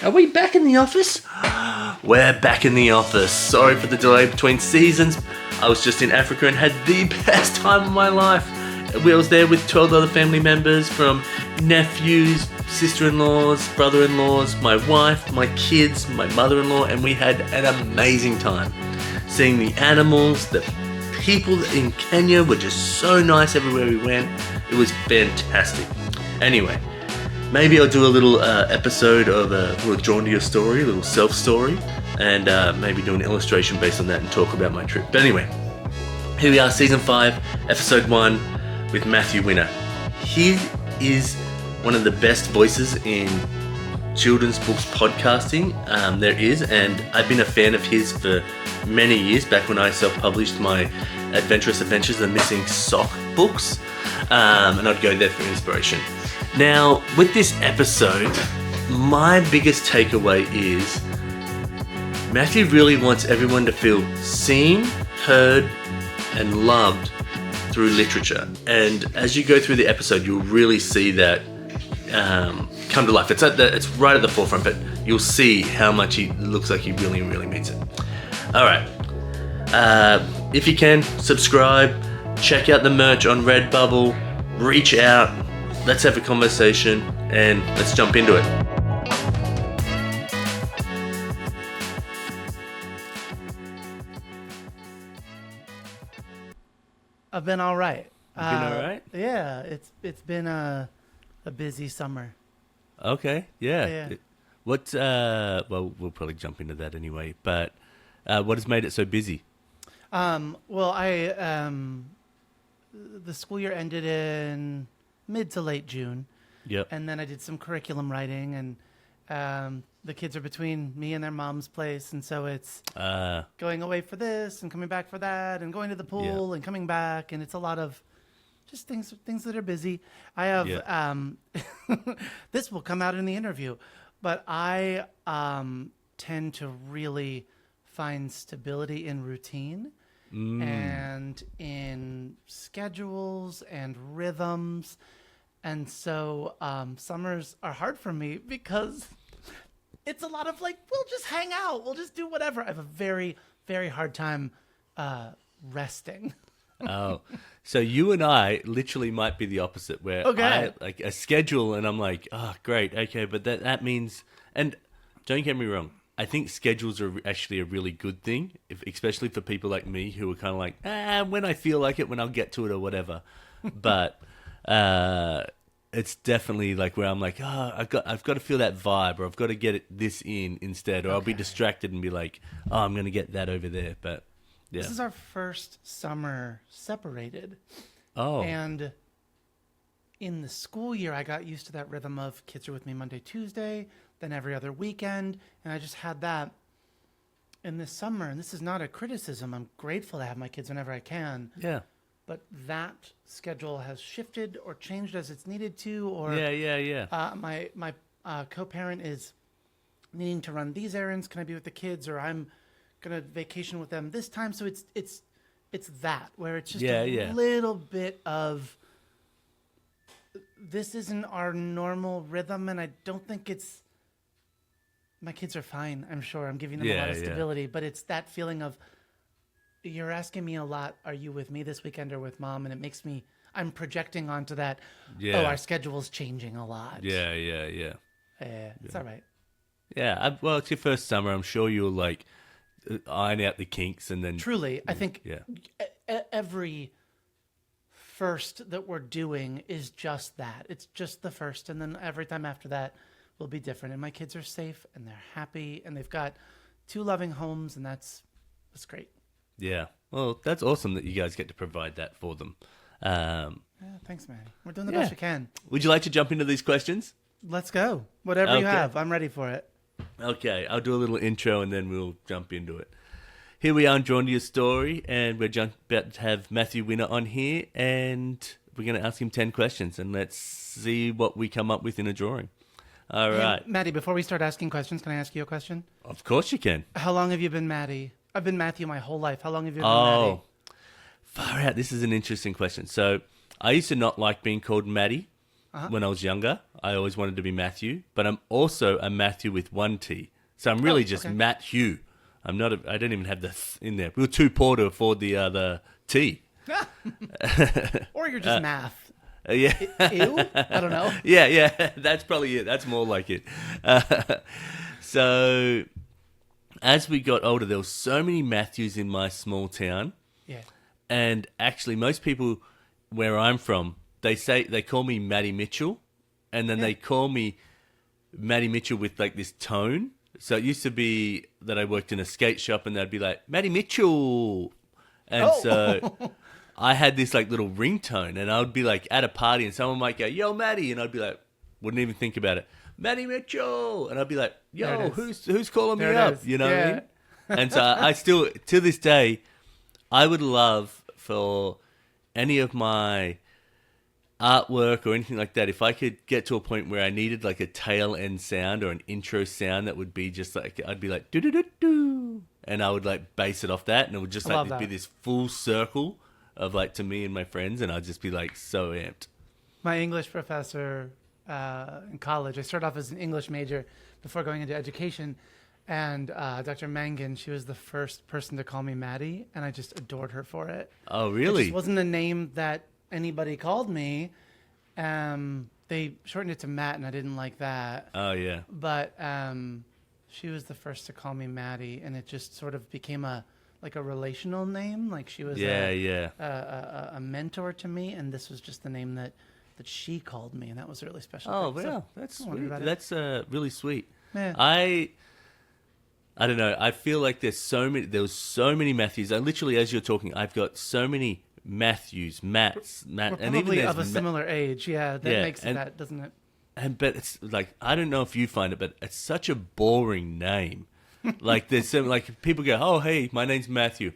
Are we back in the office? We're back in the office. Sorry for the delay between seasons. I was just in Africa and had the best time of my life. I was there with 12 other family members, from nephews, sister-in-laws, brother-in-laws, my wife, my kids, my mother-in-law, and we had an amazing time. Seeing the animals, the people in Kenya were just so nice everywhere we went. It was fantastic. Anyway, maybe I'll do a little episode of a little Drawn to Your Story, a little self-story, and maybe do an illustration based on that and talk about my trip. But anyway, here we are, Season 5, Episode 1, with Matthew Winner. He is one of the best voices in children's books podcasting there is, and I've been a fan of his for many years, back when I self-published my Adventurous Adventures of the Missing Sock books, and I'd go there for inspiration. Now, with this episode, my biggest takeaway is Matthew really wants everyone to feel seen, heard, and loved through literature. And as you go through the episode, you'll really see that come to life. It's right at the forefront, but you'll see how much he looks like he really, really means it. All right. If you can, subscribe, check out the merch on Redbubble, reach out, let's have a conversation, and let's jump into it. I've been all right. Been all right? Yeah, it's been a busy summer. Okay, yeah. Yeah. Well, we'll probably jump into that anyway, but what has made it so busy? Well, the school year ended in mid to late June. Yep. And then I did some curriculum writing, and the kids are between me and their mom's place, and so it's going away for this and coming back for that, and going to the pool and coming back, and it's a lot of just things that are busy. I have this will come out in the interview, but I tend to really find stability in routine and in schedules and rhythms. And so summers are hard for me because it's a lot of like, we'll just hang out. We'll just do whatever. I have a very, very hard time resting. Oh, so you and I literally might be the opposite, where I like a schedule and I'm like, oh, great. Okay. But that means, and don't get me wrong, I think schedules are actually a really good thing, especially for people like me who are kind of like, when I feel like it, when I'll get to it or whatever. But it's definitely like where I'm like, I've got to feel that vibe, or I've got to get this in instead, or I'll be distracted and be like, I'm going to get that over there. But yeah. This is our first summer separated. Oh. And in the school year, I got used to that rhythm of kids are with me Monday, Tuesday, then every other weekend. And I just had that in this summer. And this is not a criticism. I'm grateful to have my kids whenever I can. Yeah. But that schedule has shifted or changed as it's needed to. Or my co-parent is needing to run these errands. Can I be with the kids? Or I'm gonna vacation with them this time. So it's that where it's just a little bit of this isn't our normal rhythm, and I don't think it's. My kids are fine. I'm sure I'm giving them a lot of stability, but it's that feeling of. You're asking me a lot. Are you with me this weekend or with mom? And it makes me. I'm projecting onto that. Yeah. Oh, our schedule's changing a lot. Yeah. It's all right. Yeah. Well, it's your first summer. I'm sure you'll like iron out the kinks and then. Truly, I think every first that we're doing is just that. It's just the first, and then every time after that will be different. And my kids are safe and they're happy and they've got 2 loving homes, and that's great. Yeah. Well, that's awesome that you guys get to provide that for them. Thanks, man. We're doing the best we can. Would you like to jump into these questions? Let's go. Whatever you have, I'm ready for it. Okay, I'll do a little intro and then we'll jump into it. Here we are on Drawn to Your Story, and we're about to have Matthew Winner on here, and we're going to ask him 10 questions, and let's see what we come up with in a drawing. All right. Maddie, before we start asking questions, can I ask you a question? Of course you can. How long have you been Maddie? I've been Matthew my whole life. How long have you been Maddie? Far out. This is an interesting question. So I used to not like being called Maddie. when I was younger. I always wanted to be Matthew, but I'm also a Matthew with one T. So I'm really just Matthew. I'm not. I don't even have the in there. We were too poor to afford the T. Or you're just math. Yeah. Ew? I don't know. Yeah. That's probably it. That's more like it. So as we got older, there were so many Matthews in my small town. Yeah. And actually, most people where I'm from, they call me Matty Mitchell, and then they call me Matty Mitchell with like this tone. So it used to be that I worked in a skate shop, and they'd be like Matty Mitchell, and so I had this like little ringtone, and I would be like at a party, and someone might go, "Yo, Matty," and I'd be like, wouldn't even think about it, Matty Mitchell, and I'd be like, "Yo, who's calling me up?" You know what I mean? And so I still, to this day, I would love for any of my artwork or anything like that, if I could get to a point where I needed like a tail end sound or an intro sound that would be just like, I'd be like, do do do do, and I would like base it off that, and it would just like be this full circle of like to me and my friends, and I'd just be like so amped. My English professor in college, I started off as an English major before going into education, and Dr. Mangan, she was the first person to call me Maddie, and I just adored her for it. Oh, really? It just wasn't a name that anybody called me. They shortened it to Matt, and I didn't like that. Oh, yeah. But she was the first to call me Maddie, and it just sort of became a relational name. Like she was a mentor to me, and this was just the name that she called me, and that was really special. Oh, wow. That's sweet. That's really sweet. Yeah. I don't know. I feel like there was so many Matthews. I literally, as you're talking, I've got so many Matthews, Matt, We're and even of a similar age. Yeah, that makes that, doesn't it? But it's like, I don't know if you find it, but it's such a boring name. Like there's some, like people go, "Oh, hey, my name's Matthew,"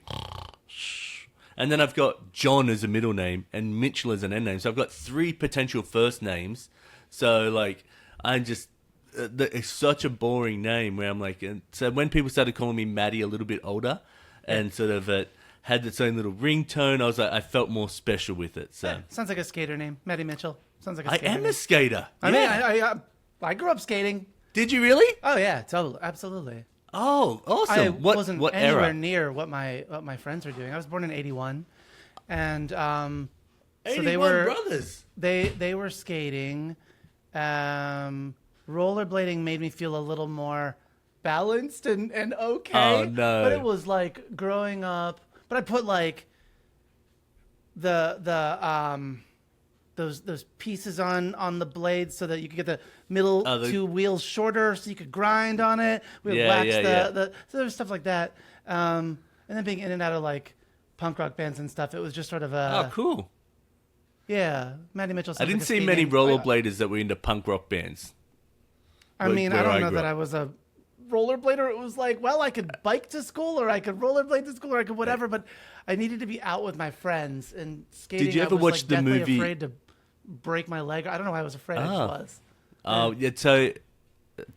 and then I've got John as a middle name and Mitchell as an end name. So I've got 3 potential first names. So like, I'm just. It's such a boring name where I'm like, and so when people started calling me Maddie a little bit older, and sort of had its own little ringtone, I was like, I felt more special with it. So sounds like a skater name, Maddie Mitchell. Sounds like a skater I am name. a skater. I mean, I grew up skating. Did you really? Oh yeah, totally, absolutely. Oh, awesome! I wasn't what anywhere era? near what my friends were doing. I was born in '81, and 81 so they were brothers. They were skating. Rollerblading made me feel a little more balanced and okay. Oh, no. But it was like growing up. But I put like those pieces on the blades so that you could get the middle 2 wheels shorter, so you could grind on it. We would wax so there was stuff like that. And then being in and out of like punk rock bands and stuff, it was just sort of a cool. Yeah, Maddie Mitchell. I didn't see many rollerbladers that were into punk rock bands. I mean, I don't know that I was a rollerblader. It was like, well, I could bike to school, or I could rollerblade to school, or I could whatever. But I needed to be out with my friends, and skating. Did you ever watch the movie? Afraid to break my leg. I don't know why I was afraid. I just was. Oh, yeah. So,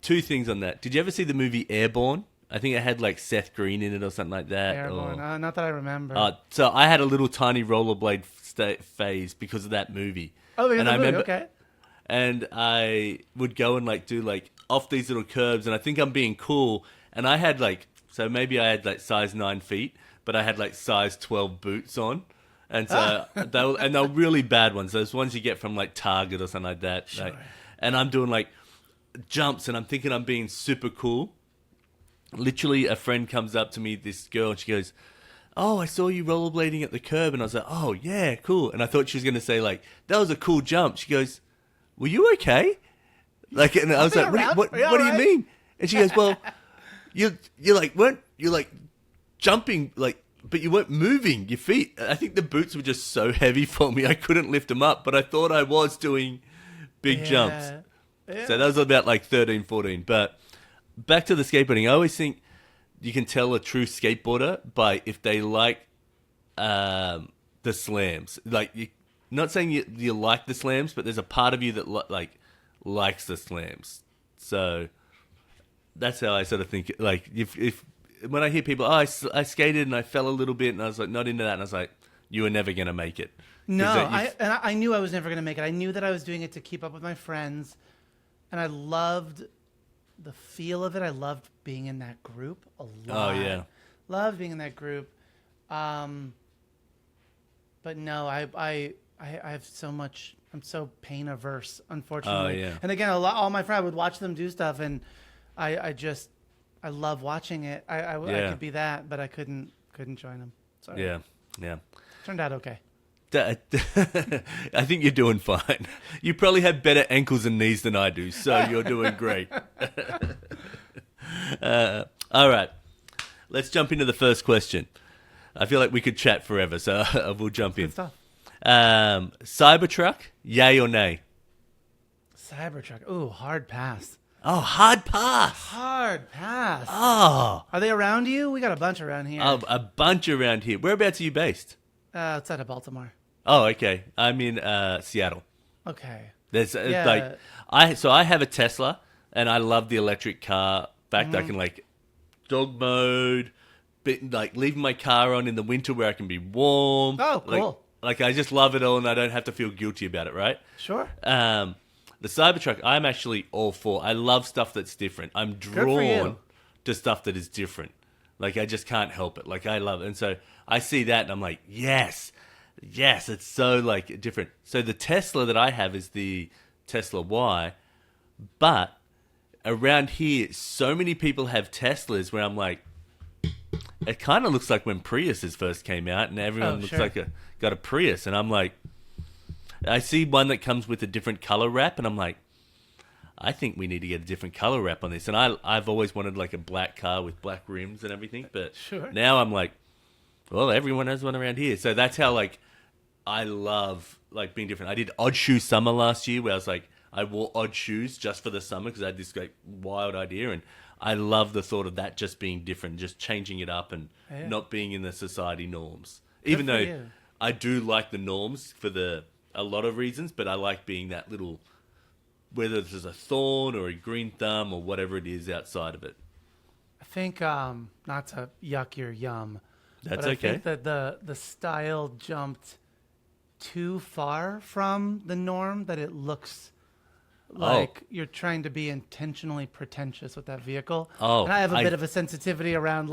2 things on that. Did you ever see the movie Airborne? I think it had like Seth Green in it or something like that. Airborne. Not that I remember. So I had a little tiny rollerblade phase because of that movie. Oh, and I remember, okay. And I would go and like do like off these little curbs, and I think I'm being cool. And I had like, so maybe I had like size 9 feet, but I had like size 12 boots on. And so they were really bad ones. Those ones you get from like Target or something like that. Sure. Like, and I'm doing like jumps, and I'm thinking I'm being super cool. Literally, a friend comes up to me, this girl, and she goes, "Oh, I saw you rollerblading at the curb." And I was like, "Oh, yeah, cool." And I thought she was going to say, like, "That was a cool jump." She goes, "Were you okay?" Like, and I was like, "What do you mean?" And she goes, "Well, you weren't jumping, like, but you weren't moving your feet. I think the boots were just so heavy for me, I couldn't lift them up, but I thought I was doing big jumps." Yeah. So that was about like 13, 14. But back to the skateboarding, I always think you can tell a true skateboarder by if they like the slams. Like, not saying you like the slams, but there's a part of you that likes the slams. So that's how I sort of think. Like, if when I hear people, I skated and I fell a little bit, and I was like not into that, and I was like, you were never going to make it. No, I knew I was never going to make it. I knew that I was doing it to keep up with my friends, and I loved the feel of it. I loved being in that group a lot. Oh, yeah. Loved being in that group. But no, I have so much. I'm so pain averse, unfortunately. Oh, yeah. And again, all my friends, I would watch them do stuff, and I love watching it. I could be that, but I couldn't join them. Sorry. Yeah. Turned out okay. I think you're doing fine. You probably have better ankles and knees than I do, so you're doing great. All right. Let's jump into the first question. I feel like we could chat forever, so we'll jump in. Good stuff. Cybertruck, yay or nay? Cybertruck. Ooh, hard pass. Oh, hard pass. Hard pass. Oh. Are they around you? We got a bunch around here. A bunch around here. Whereabouts are you based? Outside of Baltimore. Oh, okay. I'm in Seattle. Okay. There's I have a Tesla, and I love the electric car. In fact, I can dog mode, leaving my car on in the winter where I can be warm. Oh, cool. Like I just love it all, and I don't have to feel guilty about it, right? Sure. The Cybertruck, I'm actually all for. I love stuff that's different. I'm drawn to stuff that is different. Like I just can't help it. Like I love it, and so I see that, and I'm like, yes, it's so different. So the Tesla that I have is the Tesla Y, but around here, so many people have Teslas where I'm like, it kind of looks like when Priuses first came out, and everyone looks like got a Prius, and I'm like, I see one that comes with a different color wrap, and I'm like, I think we need to get a different color wrap on this. And I've always wanted a black car with black rims and everything, but now I'm like, well, everyone has one around here. So that's how I love being different. I did odd shoe summer last year, where I wore odd shoes just for the summer because I had this wild idea, and I love the thought of that just being different, just changing it up and not being in the society norms. Even though I do like the norms for a lot of reasons, but I like being that little, whether this is a thorn or a green thumb or whatever it is outside of it. I think, not to yuck your yum, that's but I okay. think that the style jumped too far from the norm, that it looks like you're trying to be intentionally pretentious with that vehicle. And I have a bit of a sensitivity around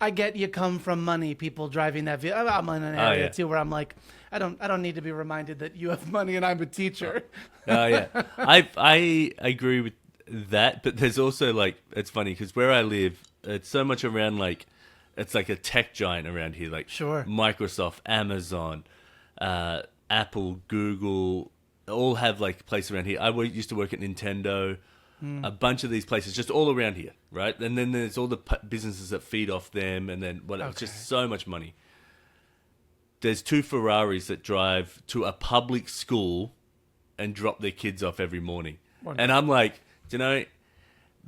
I get you come from money, people driving that vehicle. I'm in an area too where I'm like, I don't need to be reminded that you have money and I'm a teacher. I agree with that, but there's also it's funny because where I live, it's so much around it's like a tech giant around here, Microsoft, Amazon, Apple, Google, all have place around here. I used to work at Nintendo. A bunch of these places just all around here, right? And then there's all the businesses that feed off them, and then it's just so much money. There's 2 Ferraris that drive to a public school and drop their kids off every morning. Wonderful. And I'm like,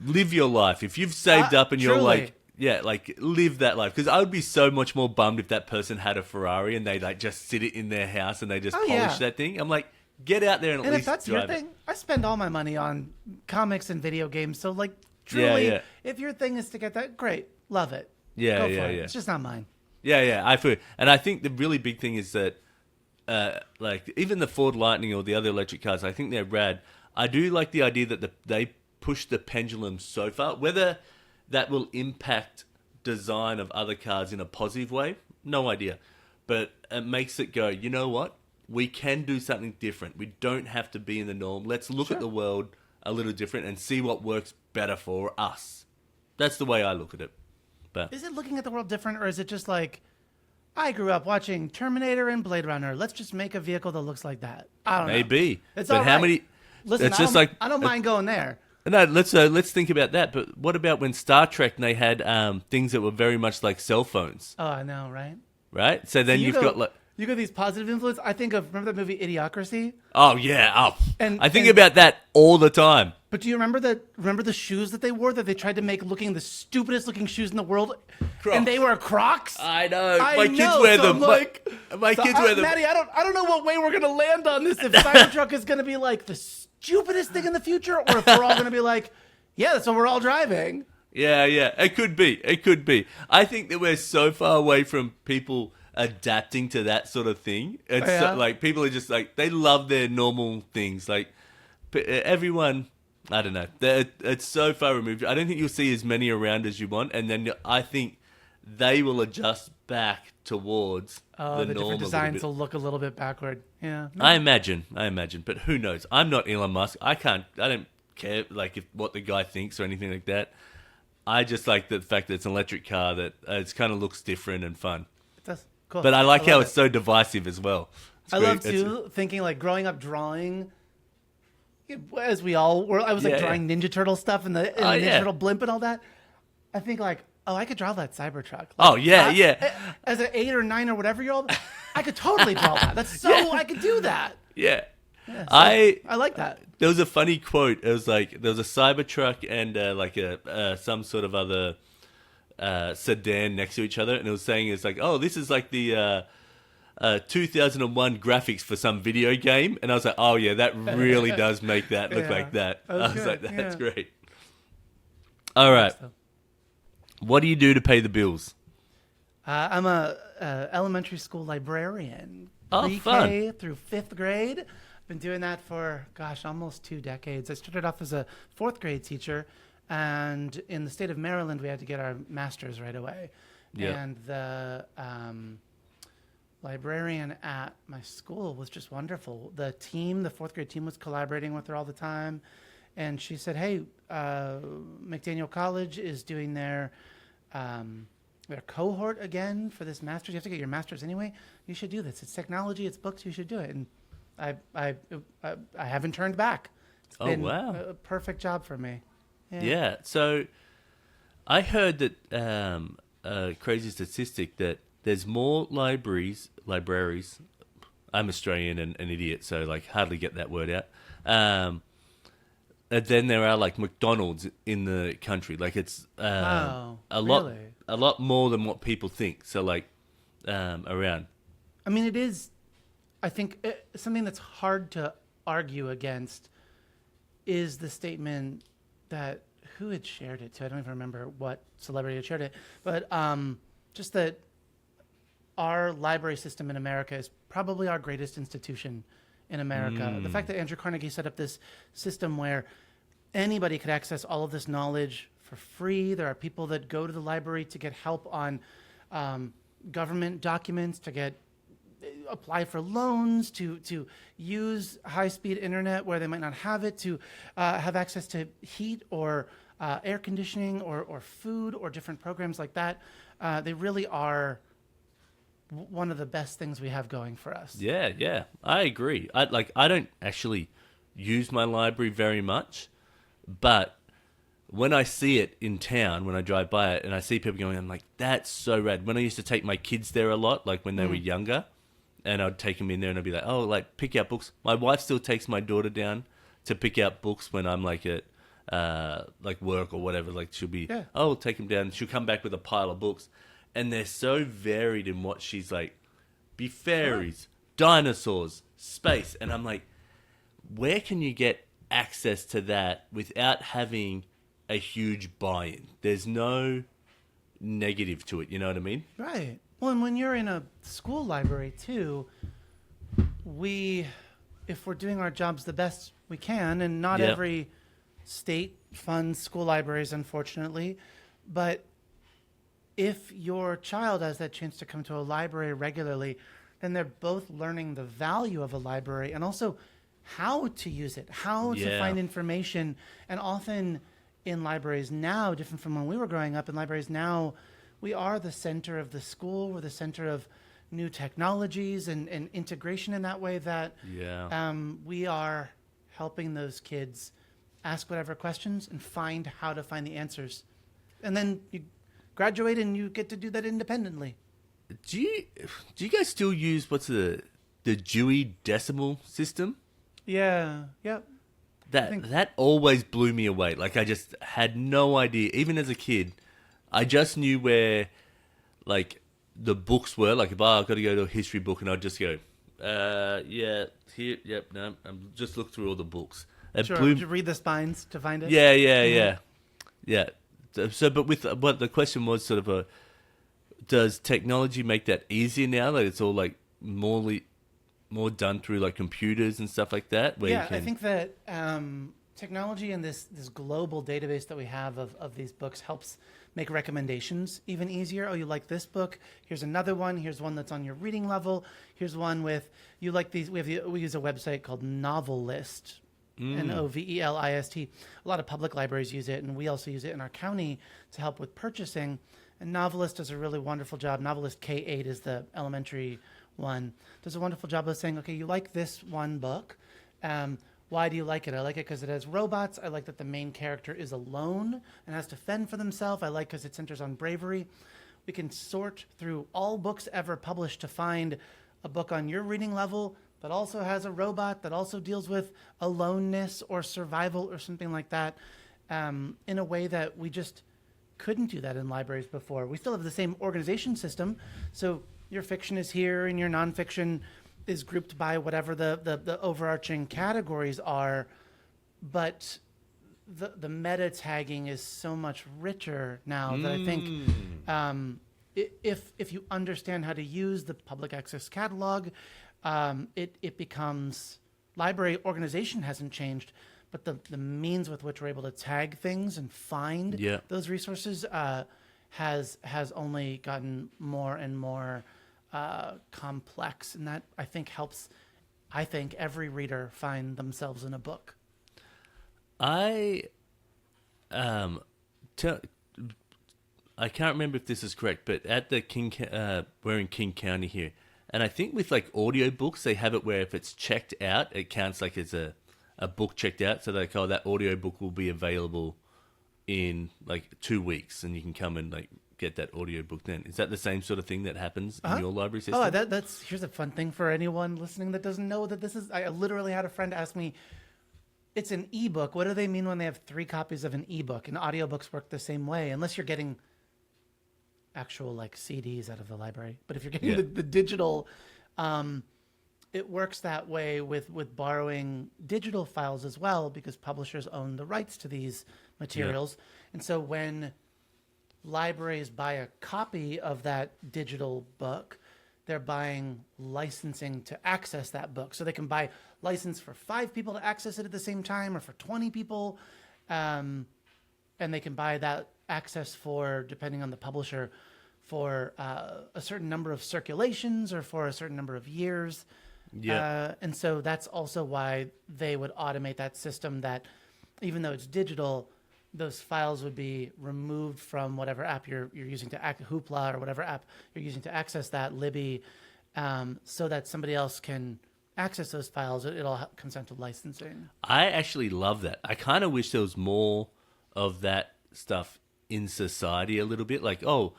live your life. If you've saved up and you're live that life. Because I would be so much more bummed if that person had a Ferrari and they just sit it in their house and they just polish that thing. I'm like, get out there and at least if that's drive your thing, I spend all my money on comics and video games. So truly, if your thing is to get that, great, love it. Go for it. It's just not mine. I feel, and I think the really big thing is that, even the Ford Lightning or the other electric cars, I think they're rad. I do like the idea that they push the pendulum so far. Whether that will impact design of other cars in a positive way, no idea. But it makes it go, you know what? We can do something different. We don't have to be in the norm. Let's look at the world a little different and see what works better for us. That's the way I look at it. But is it looking at the world different, or is it just I grew up watching Terminator and Blade Runner. Let's just make a vehicle that looks like that. I don't know. Maybe. It's but all how right. many? Listen, it's just I don't mind going there. No, let's think about that. But what about when Star Trek they had things that were very much like cell phones? Oh, I know, right? Right. So then you've got you got these positive influence. I think of, remember that movie Idiocracy? Oh yeah. Oh. And I think about that all the time. But do you remember the shoes that they wore that they tried to make looking the stupidest looking shoes in the world? Crocs. And they were Crocs? I know. My kids wear them. My kids wear them. Maddie, I don't know what way we're going to land on this. If Cybertruck is going to be the stupidest thing in the future, or if we're all going to be yeah, that's what we're all driving. Yeah. It could be. I think that we're so far away from people adapting to that sort of thing. It's Yeah. like people are just like they love their normal things. Like everyone, I don't know. It's so far removed. I don't think you'll see as many around as you want, and then I think they will adjust back towards the norm different a little designs bit. will look a little bit backward. Yeah. I imagine, but who knows? I'm not Elon Musk. I don't care like if what the guy thinks or anything like that. I just like the fact that it's an electric car that it kind of looks different and fun. That's cool. But I like how love it's so divisive as well. I love too thinking like growing up drawing. As we all were, I was like drawing Ninja Turtle stuff and the Ninja Turtle blimp and all that. I think like, oh, I could draw that Cybertruck. Like, as an 8 or 9 or whatever year old, I could totally draw that. That's so I could do that. Yeah. So I like that. There was a funny quote. It was like there was a Cybertruck and like a some sort of other sedan next to each other, and it was saying it's like, oh, this is like the 2001 graphics for some video game, and I was like, oh yeah, that really does make that look like that. I was like, that's great. All right, what do you do to pay the bills? I'm a elementary school librarian. Oh, Pre-K fun. through 5th grade. I've been doing that for, almost 2 decades. I started off as a 4th grade teacher, and in the state of Maryland, we had to get our master's right away. Yeah. And the librarian at my school was just wonderful. The 4th grade team was collaborating with her all the time. And she said, hey, McDaniel College is doing their cohort again for this master's. You have to get your master's anyway. You should do this. It's technology. It's books. You should do it. And I haven't turned back. It's been a perfect job for me. Yeah. So I heard that a crazy statistic that there's more libraries. I'm Australian and an idiot, so like hardly get that word out. And then there are like McDonald's in the country. Like it's a lot more than what people think. So like around. I mean, it is. I think something that's hard to argue against is the statement that who had shared it to. I don't even remember what celebrity had shared it, but just that our library system in America is probably our greatest institution in America. The fact that Andrew Carnegie set up this system where anybody could access all of this knowledge for free. There are people that go to the library to get help on government documents, to apply for loans, to use high-speed internet where they might not have it, to have access to heat or air conditioning or food or different programs like that. They really are one of the best things we have going for us. Yeah, I agree. I don't actually use my library very much, but when I see it in town, when I drive by it and I see people going, I'm like, that's so rad. When I used to take my kids there a lot, like when they were younger, and I'd take them in there and I'd be like, oh, like pick out books. My wife still takes my daughter down to pick out books when I'm like at like work or whatever. Like she'll be, oh, take them down. She'll come back with a pile of books. And they're so varied in what she's like, be fairies, dinosaurs, space. And I'm like, where can you get access to that without having a huge buy-in? There's no negative to it, you know what I mean? Right. Well, and when you're in a school library too, if we're doing our jobs the best we can, and not every state funds school libraries, unfortunately, but if your child has that chance to come to a library regularly, then they're both learning the value of a library and also how to use it, how to find information. And often in libraries now, different from when we were growing up, in libraries now, we are the center of the school. We're the center of new technologies and integration in that way that we are helping those kids ask whatever questions and find how to find the answers. And then you graduate and you get to do that independently. Do you guys still use what's the Dewey Decimal System? Yeah. Yep. That always blew me away. Like I just had no idea. Even as a kid, I just knew where like the books were. Like if I've got to go to a history book and I'd just go, here, yep, no, I'm just look through all the books. Did you read the spines to find it? Yeah. So, but with what the question was sort of Does technology make that easier now? Like it's all like more done through like computers and stuff like that? Where Yeah, you can... I think that technology and this global database that we have of these books helps make recommendations even easier. Oh, you like this book? Here's another one. Here's one that's on your reading level. Here's one with, you like these. We use a website called Novel List, Novelist. A lot of public libraries use it, and we also use it in our county to help with purchasing. And Novelist does a really wonderful job. Novelist K8 is the elementary one. Does a wonderful job of saying, okay, you like this one book. Why do you like it? I like it because it has robots. I like that the main character is alone and has to fend for themselves. I like because it centers on bravery. We can sort through all books ever published to find a book on your reading level that also has a robot, that also deals with aloneness or survival or something like that, in a way that we just couldn't do that in libraries before. We still have the same organization system. So your fiction is here and your nonfiction is grouped by whatever the overarching categories are, but the meta tagging is so much richer now that I think if you understand how to use the public access catalog, it becomes, library organization hasn't changed, but the means with which we're able to tag things and find those resources has only gotten more and more complex, and that I think helps every reader find themselves in a book. I can't remember if this is correct, but at the we're in King County here, and I think with like audiobooks they have it where if it's checked out, it counts like as a book checked out, so like, oh, that audiobook will be available in like 2 weeks, and you can come and like get that audiobook then. Is that the same sort of thing that happens in your library system? Oh, that's here's a fun thing for anyone listening that doesn't know that this is. I literally had a friend ask me, it's an ebook. What do they mean when they have 3 copies of an ebook? And audiobooks work the same way, unless you're getting actual like CDs out of the library. But if you're getting the digital, it works that way with borrowing digital files as well, because publishers own the rights to these materials. And so when libraries buy a copy of that digital book, they're buying licensing to access that book. So they can buy license for 5 people to access it at the same time, or for 20 people. And they can buy that access for, depending on the publisher, for a certain number of circulations or for a certain number of years. And so that's also why they would automate that system, that even though it's digital, those files would be removed from whatever app you're using to Hoopla or whatever app you're using to access that, Libby, so that somebody else can access those files. It all comes down to licensing. I actually love that. I kind of wish there was more of that stuff in society a little bit. Like, oh,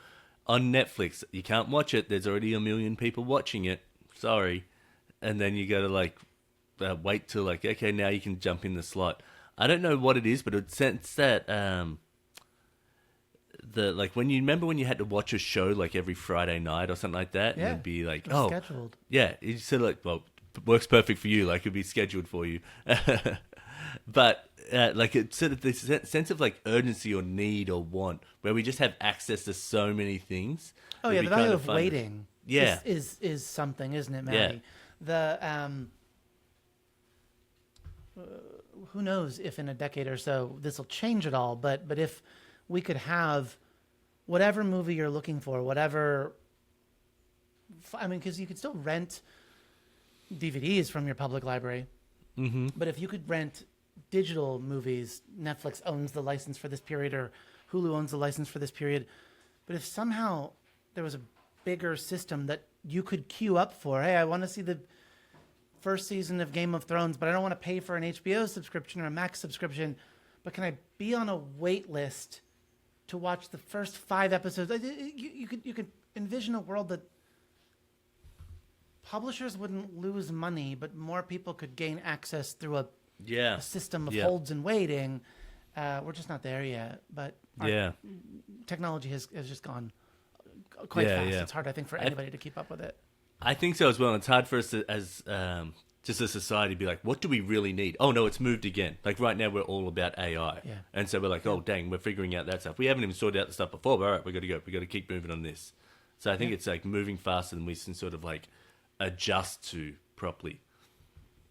on Netflix, you can't watch it. There's already 1 million people watching it. Sorry. And then you got to like wait till like, okay, now you can jump in the slot. I don't know what it is, but it sense that like when you had to watch a show like every Friday night or something like that, and it'd be like, oh, scheduled. Yeah, you said like, well, it works perfect for you, like it'd be scheduled for you. But like it's sort of this sense of like urgency or need or want, where we just have access to so many things. Oh yeah, the value of waiting. Yeah, is something, isn't it, Maddie? Yeah. Who knows if in a decade or so this will change at all, but if we could have whatever movie you're looking for, whatever, I mean, because you could still rent DVDs from your public library, but if you could rent digital movies, Netflix owns the license for this period, or Hulu owns the license for this period, but if somehow there was a bigger system that you could queue up for, hey, I want to see the first season of Game of Thrones, but I don't want to pay for an HBO subscription or a Max subscription, but can I be on a wait list to watch the first 5 episodes? You could envision a world that publishers wouldn't lose money, but more people could gain access through a system of holds and waiting. We're just not there yet, but technology has just gone quite fast. It's hard, I think, for anybody to keep up with it. I think so as well. It's hard for us as just a society to be like, what do we really need? Oh, no, it's moved again. Like right now we're all about AI. Yeah. And so we're like, oh, dang, we're figuring out that stuff. We haven't even sorted out the stuff before, but all right, we got to go. We got to keep moving on this. So I think it's like moving faster than we can sort of like adjust to properly.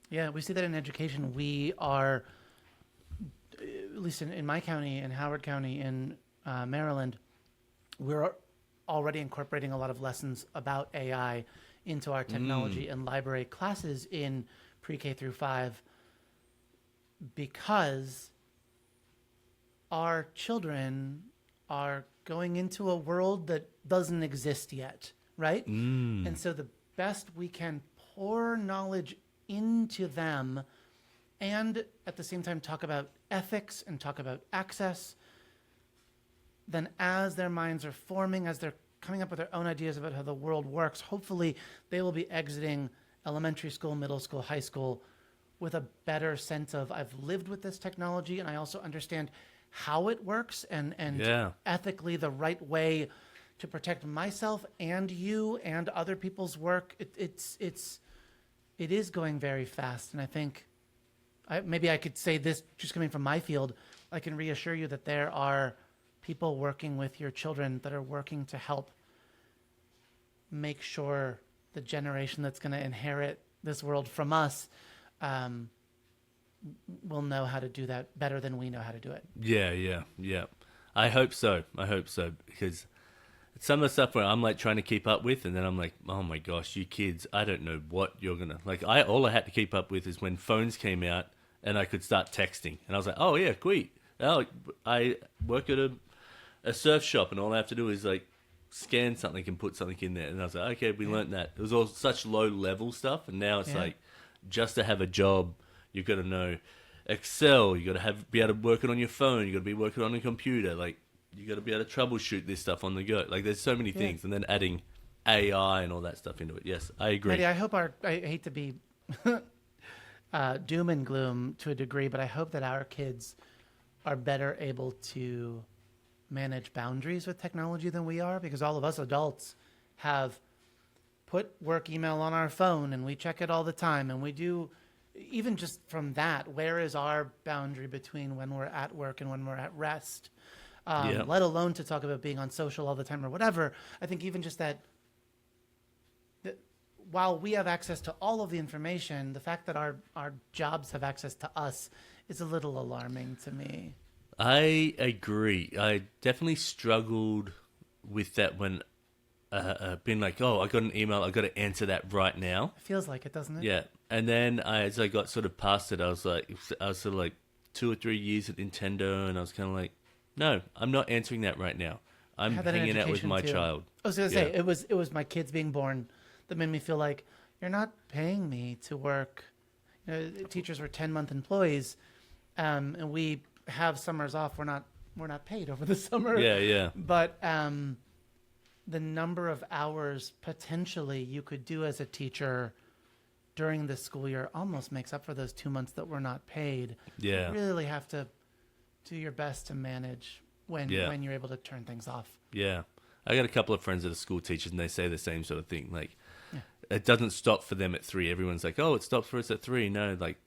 Yeah, we see that in education. We are, at least in my county, in Howard County, in Maryland, we're already incorporating a lot of lessons about AI into our technology and library classes in pre-K through 5 because our children are going into a world that doesn't exist yet, right? And so the best we can pour knowledge into them and at the same time talk about ethics and talk about access, then as their minds are forming, as they're coming up with their own ideas about how the world works, hopefully they will be exiting elementary school, middle school, high school with a better sense of I've lived with this technology and I also understand how it works and ethically the right way to protect myself and you and other people's work. It is going very fast. And I think maybe I could say this just coming from my field. I can reassure you that there are people working with your children that are working to help make sure the generation that's going to inherit this world from us will know how to do that better than we know how to do it. Yeah. I hope so. Because some of the stuff where I'm like trying to keep up with, and then I'm like, oh my gosh, you kids, I don't know what you're gonna like. All I had to keep up with is when phones came out and I could start texting, and I was like, oh yeah, sweet. Oh, I work at a surf shop, and all I have to do is like scan something and put something in there, and I was like, okay, we learned that. It was all such low level stuff, and now it's like just to have a job, you've got to know Excel. You got to be able to work it on your phone. You got to be working on a computer. Like you got to be able to troubleshoot this stuff on the go. Like there's so many things, and then adding AI and all that stuff into it. Yes, I agree. Eddie, I hope I hate to be doom and gloom to a degree, but I hope that our kids are better able to manage boundaries with technology than we are, because all of us adults have put work email on our phone and we check it all the time, and we do. Even just from that, where is our boundary between when we're at work and when we're at rest? Let alone to talk about being on social all the time or whatever. I think even just that while we have access to all of the information, the fact that our jobs have access to us is a little alarming to me. I agree. I definitely struggled with that when been like, oh, I got an email, I got to answer that right now. It feels like it, doesn't it? Yeah. And then as I got sort of past it, I was sort of like 2 or 3 years at Nintendo, and I was kind of like, no, I'm not answering that right now. I'm hanging out with my child. I was going to say, it was my kids being born that made me feel like, you're not paying me to work. You know, teachers were 10-month employees, and we have summers off. We're not paid over the summer. Yeah. But the number of hours potentially you could do as a teacher during the school year almost makes up for those 2 months that we're not paid. Yeah. You really have to do your best to manage when you're able to turn things off. Yeah. I got a couple of friends that are school teachers, and they say the same sort of thing. Like, it doesn't stop for them at 3. Everyone's like, oh, it stops for us at 3. No, like,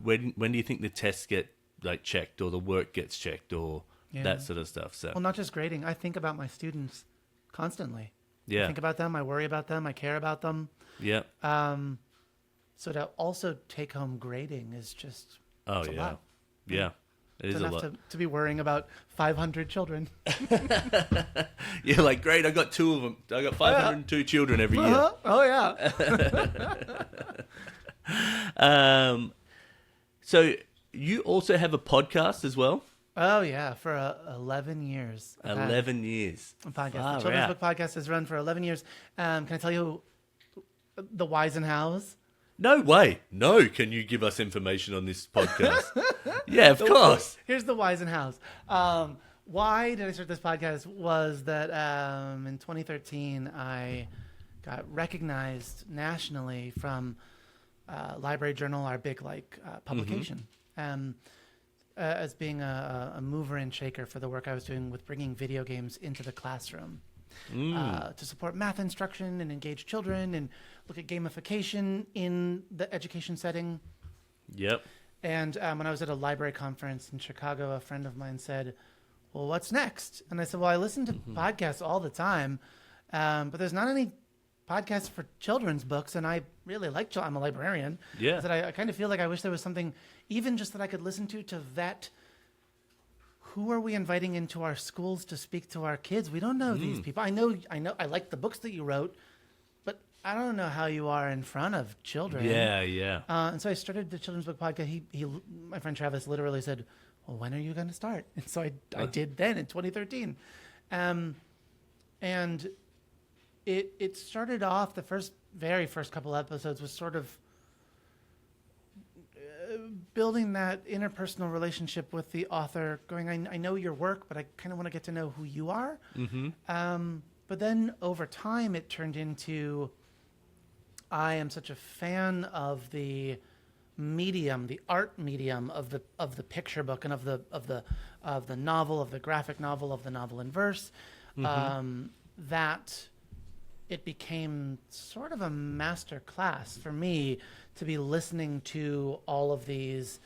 when do you think the tests get like checked, or the work gets checked, or that sort of stuff? So, well, not just grading. I think about my students constantly. Yeah. I think about them. I worry about them. I care about them. Yeah. So to also take home grading is just a lot. Yeah. It is a lot. To be worrying about 500 children. Yeah, like, great, I got 2 of them. I got 502 children every year. Oh, yeah. So you also have a podcast as well? Oh, yeah, for 11 years. 11 years. A podcast. The Children's Book Podcast has run for 11 years. Can I tell you the whys and hows? No way. No. Can you give us information on this podcast? Yeah, of course. Here's the whys and hows. Why did I start this podcast was that in 2013, I got recognized nationally from Library Journal, our big publication, as being a mover and shaker for the work I was doing with bringing video games into the classroom. To support math instruction and engage children and look at gamification in the education setting. Yep. And when I was at a library conference in Chicago, a friend of mine said, well, what's next? And I said, well, I listen to podcasts all the time. But there's not any podcasts for children's books, and I really like. I'm a librarian. Yeah. That I kind of feel like I wish there was something, even just that I could listen to vet. Who are we inviting into our schools to speak to our kids? We don't know these people. I know. I like the books that you wrote, but I don't know how you are in front of children. Yeah. And so I started the children's book podcast. My friend Travis literally said, well, when are you going to start? And so I did then in 2013. And it started off, the very first couple episodes was sort of building that interpersonal relationship with the author, going, I know your work, but I kind of want to get to know who you are. Mm-hmm. But then over time, it turned into, I am such a fan of the medium, the art medium of the picture book and of the novel, of the graphic novel, of the novel in verse, that it became sort of a master class for me to be listening to all of these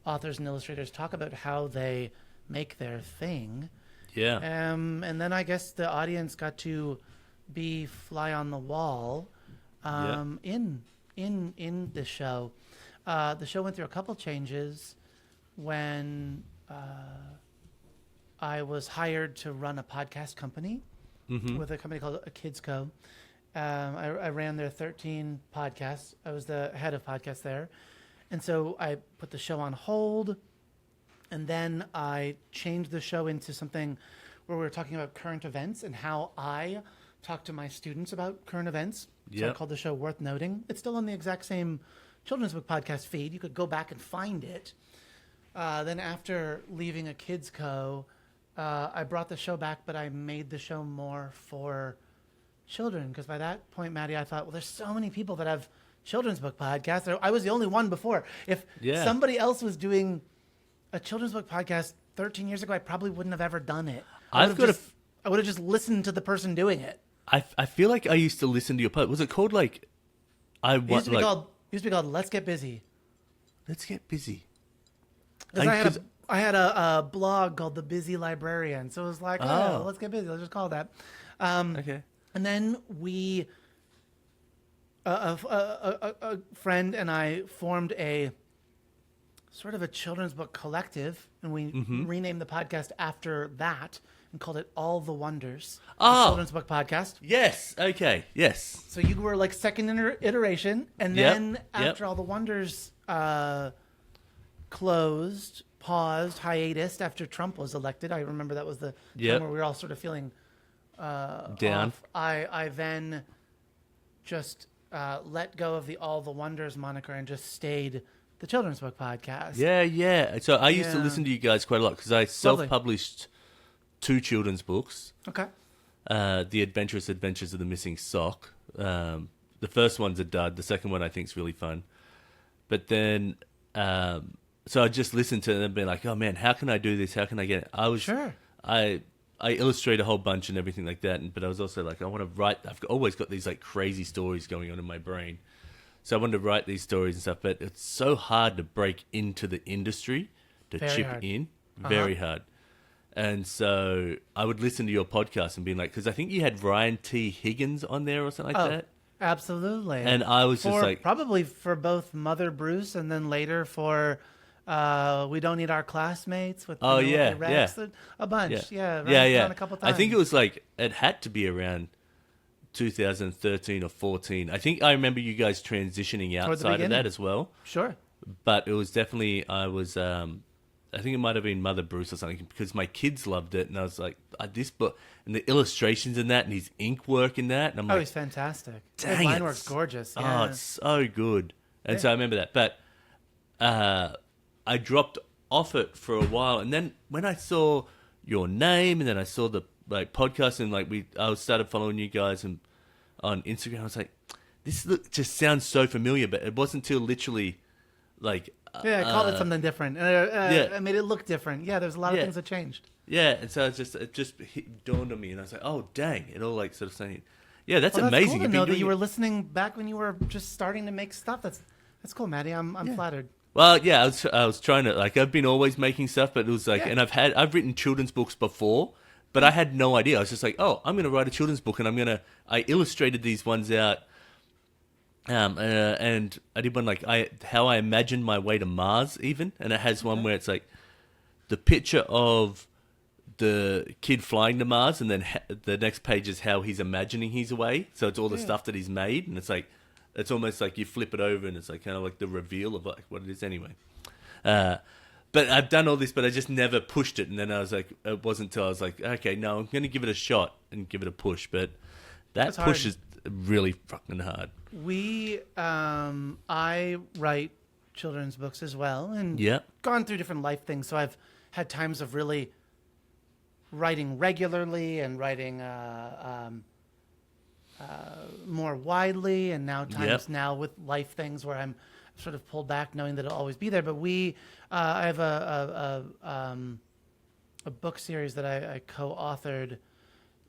authors and illustrators talk about how they make their thing. Yeah. And then I guess the audience got to be fly on the wall in the show. The show went through a couple changes when I was hired to run a podcast company with a company called Kids Co. I ran their 13 podcasts. I was the head of podcasts there. And so I put the show on hold, and then I changed the show into something where we were talking about current events and how I talk to my students about current events. So I called the show Worth Noting. It's still on the exact same children's book podcast feed. You could go back and find it. Then after leaving a Kids Co., I brought the show back, but I made the show more for children, because by that point, Maddie, I thought, well, there's so many people that have children's book podcasts. I was the only one before. If somebody else was doing a children's book podcast 13 years ago, I probably wouldn't have ever done it. I would have just listened to the person doing it. I feel like I used to listen to your podcast. Was it called like It used to be called Let's Get Busy. Let's Get Busy. Because I had a blog called The Busy Librarian. So it was like, let's get busy. Let's just call it that. Okay. And then a friend and I formed a sort of a children's book collective, and we renamed the podcast after that and called it All the Wonders. Children's book podcast. Yes. Okay. Yes. So you were like second iteration, and then after All the Wonders closed, paused, hiatus after Trump was elected. I remember that was the time where we were all sort of feeling down. Off. I then just let go of the All the Wonders moniker and just stayed the children's book podcast. Yeah. So I used to listen to you guys quite a lot because I self-published 2 children's books. Okay. The Adventurous Adventures of the Missing Sock. The first one's a dud. The second one I think is really fun. But then, so I just listened to it and been like, oh man, how can I do this? How can I get it? I illustrate a whole bunch and everything like that, but I was also like, I want to write. I've always got these like crazy stories going on in my brain, so I wanted to write these stories and stuff. But it's so hard to break into the industry, to chip in, very hard. And so I would listen to your podcast and be like, because I think you had Ryan T. Higgins on there or something like that. Absolutely. And I was just like, probably for both Mother Bruce and then later for. We Don't Need Our Classmates with Rex, a bunch. Yeah. A couple times. I think it was like it had to be around 2013 or 14. I think I remember you guys transitioning outside of that as well. Sure. But it was definitely I think it might have been Mother Bruce or something because my kids loved it and I was like this book and the illustrations in that and his ink work in that and I'm like, he's fantastic. Dang, his line work's gorgeous. Yeah. Oh, it's so good. And so I remember that, but. I dropped off it for a while, and then when I saw your name, and then I saw the podcast, and I started following you guys and on Instagram. I was like, this just sounds so familiar, but it wasn't until literally I called it something different. I made it look different. Yeah, there's a lot of things that changed. Yeah, and so it just dawned on me, and I was like, oh dang, it all sort of saying, yeah, that's amazing. Cool to know that you were listening back when you were just starting to make stuff. That's cool, Maddie. I'm flattered. Well, yeah, I was trying to I've been always making stuff, but it was and I've written children's books before, But I had no idea. I was just like, oh, I'm going to write a children's book, and I illustrated these ones out. And I did one like how I imagined my way to Mars, even, and it has one where it's like the picture of the kid flying to Mars, and then the next page is how he's imagining he's away. So it's all the stuff that he's made, and it's like it's almost like you flip it over, and it's like kind of like the reveal of like what it is anyway. But I've done all this, but I just never pushed it. And then I was like, it wasn't until I was like, okay, no, I'm going to give it a shot and give it a push. But that push is really fucking hard. I write children's books as well, and gone through different life things. So I've had times of really writing regularly and writing more widely, and now times now with life things where I'm sort of pulled back, knowing that it'll always be there. But I have a book series that I co-authored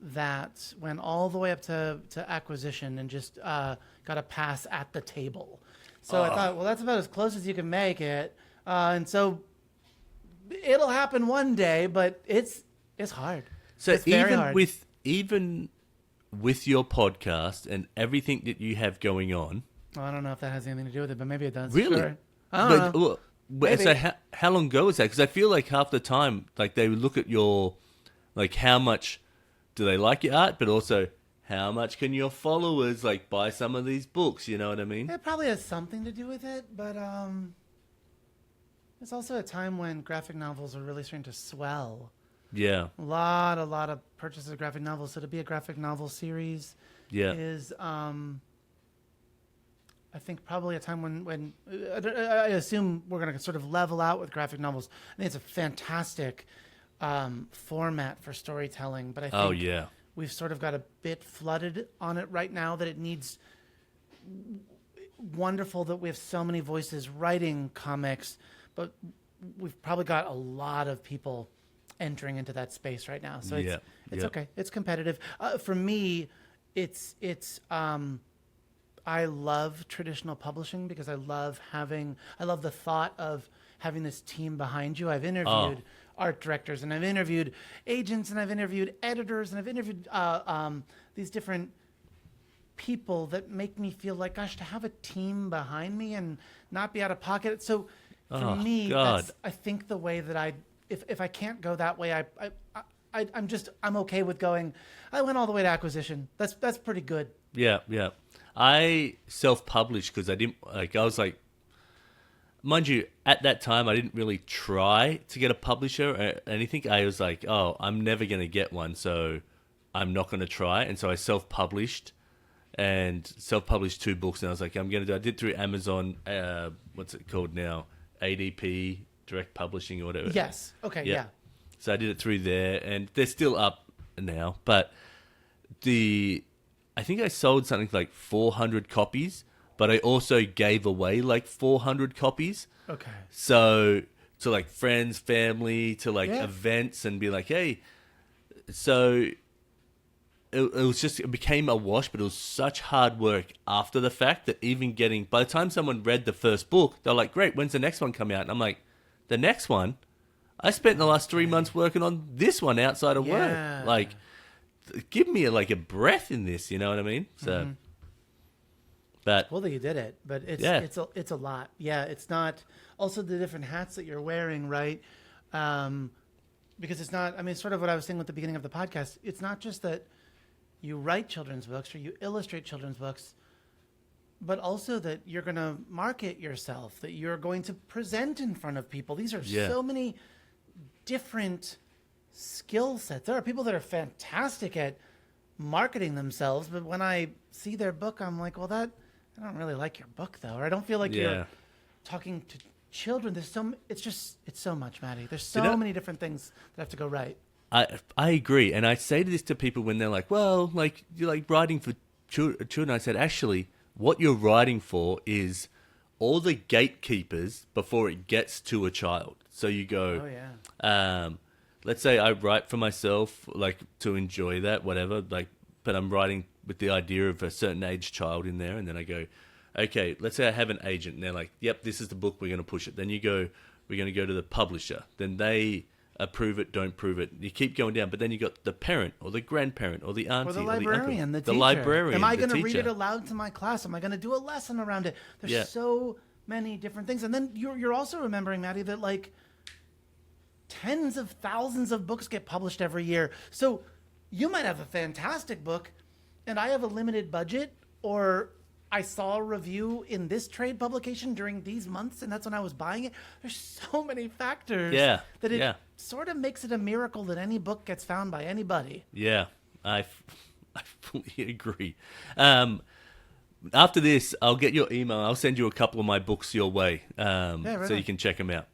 that went all the way up to acquisition and just got a pass at the table. So I thought, well, that's about as close as you can make it. And so it'll happen one day, but it's hard. So it's very hard. Even with your podcast and everything that you have going on. Well, I don't know if that has anything to do with it, but maybe it does. Really? Sure. I don't know. So how long ago was that? Because I feel like half the time, like they would look at your, like how much do they like your art, but also how much can your followers like buy some of these books? You know what I mean? It probably has something to do with it, but it's also a time when graphic novels are really starting to swell. Yeah. A lot of purchases of graphic novels. So to be a graphic novel series is, I think, probably a time when I assume we're going to sort of level out with graphic novels. I think it's a fantastic format for storytelling, but I think we've sort of got a bit flooded on it right now that it needs. Wonderful that we have so many voices writing comics, but we've probably got a lot of people entering into that space right now. So it's okay. It's competitive. For me, it's I love traditional publishing because I love the thought of having this team behind you. I've interviewed art directors, and I've interviewed agents, and I've interviewed editors, and I've interviewed these different people that make me feel like, gosh, to have a team behind me and not be out of pocket. So for me, that's, I think the way that if I can't go that way, I'm okay with going. I went all the way to acquisition. That's pretty good. Yeah. I self-published because I didn't like. I was like, mind you, at that time I didn't really try to get a publisher or anything. I was like, oh, I'm never gonna get one, so I'm not gonna try. And so I self-published 2 books, and I was like, I'm gonna do. I did through Amazon. What's it called now? ADP, Direct Publishing or whatever. Yes. Okay. Yeah. So I did it through there, and they're still up now, but I think I sold something like 400 copies, but I also gave away like 400 copies. Okay. So to like friends, family, to like events, and be like, hey. So it became a wash, but it was such hard work after the fact that even by the time someone read the first book, they're like, great, when's the next one coming out? And I'm like, the next one? I spent the last 3 months working on this one outside of work. Like, give me a breath in this, you know what I mean? So, but well, that you did it, but it's a lot. Yeah, it's not. Also, the different hats that you're wearing, right? Because it's not. I mean, sort of what I was saying at the beginning of the podcast. It's not just that you write children's books or you illustrate children's books, but also that you're going to market yourself, that you're going to present in front of people. These are so many different skill sets. There are people that are fantastic at marketing themselves, but when I see their book, I'm like, well, I don't really like your book though, or I don't feel like you're talking to children. It's so much, Maddie. There's so many different things that have to go right. I agree, and I say this to people when they're like, well, like you're like writing for children. I said, actually, what you're writing for is all the gatekeepers before it gets to a child. So you go, let's say I write for myself, like to enjoy that, whatever, like, but I'm writing with the idea of a certain age child in there. And then I go, okay, let's say I have an agent and they're like, yep, this is the book, we're going to push it. Then you go, we're going to go to the publisher. Then they approve it, don't prove it. You keep going down, but then you got the parent or the grandparent or the auntie or the or librarian, the the uncle. teacher. Librarian, Am I going to read it aloud to my class? Am I going to do a lesson around it? There's so many different things. And then you're also remembering, Maddie, that like tens of thousands of books get published every year. So you might have a fantastic book and I have a limited budget, or I saw a review in this trade publication during these months, and that's when I was buying it. There's so many factors that it sort of makes it a miracle that any book gets found by anybody. Yeah, I fully agree. After this, I'll get your email. I'll send you a couple of my books your way, so you can check them out.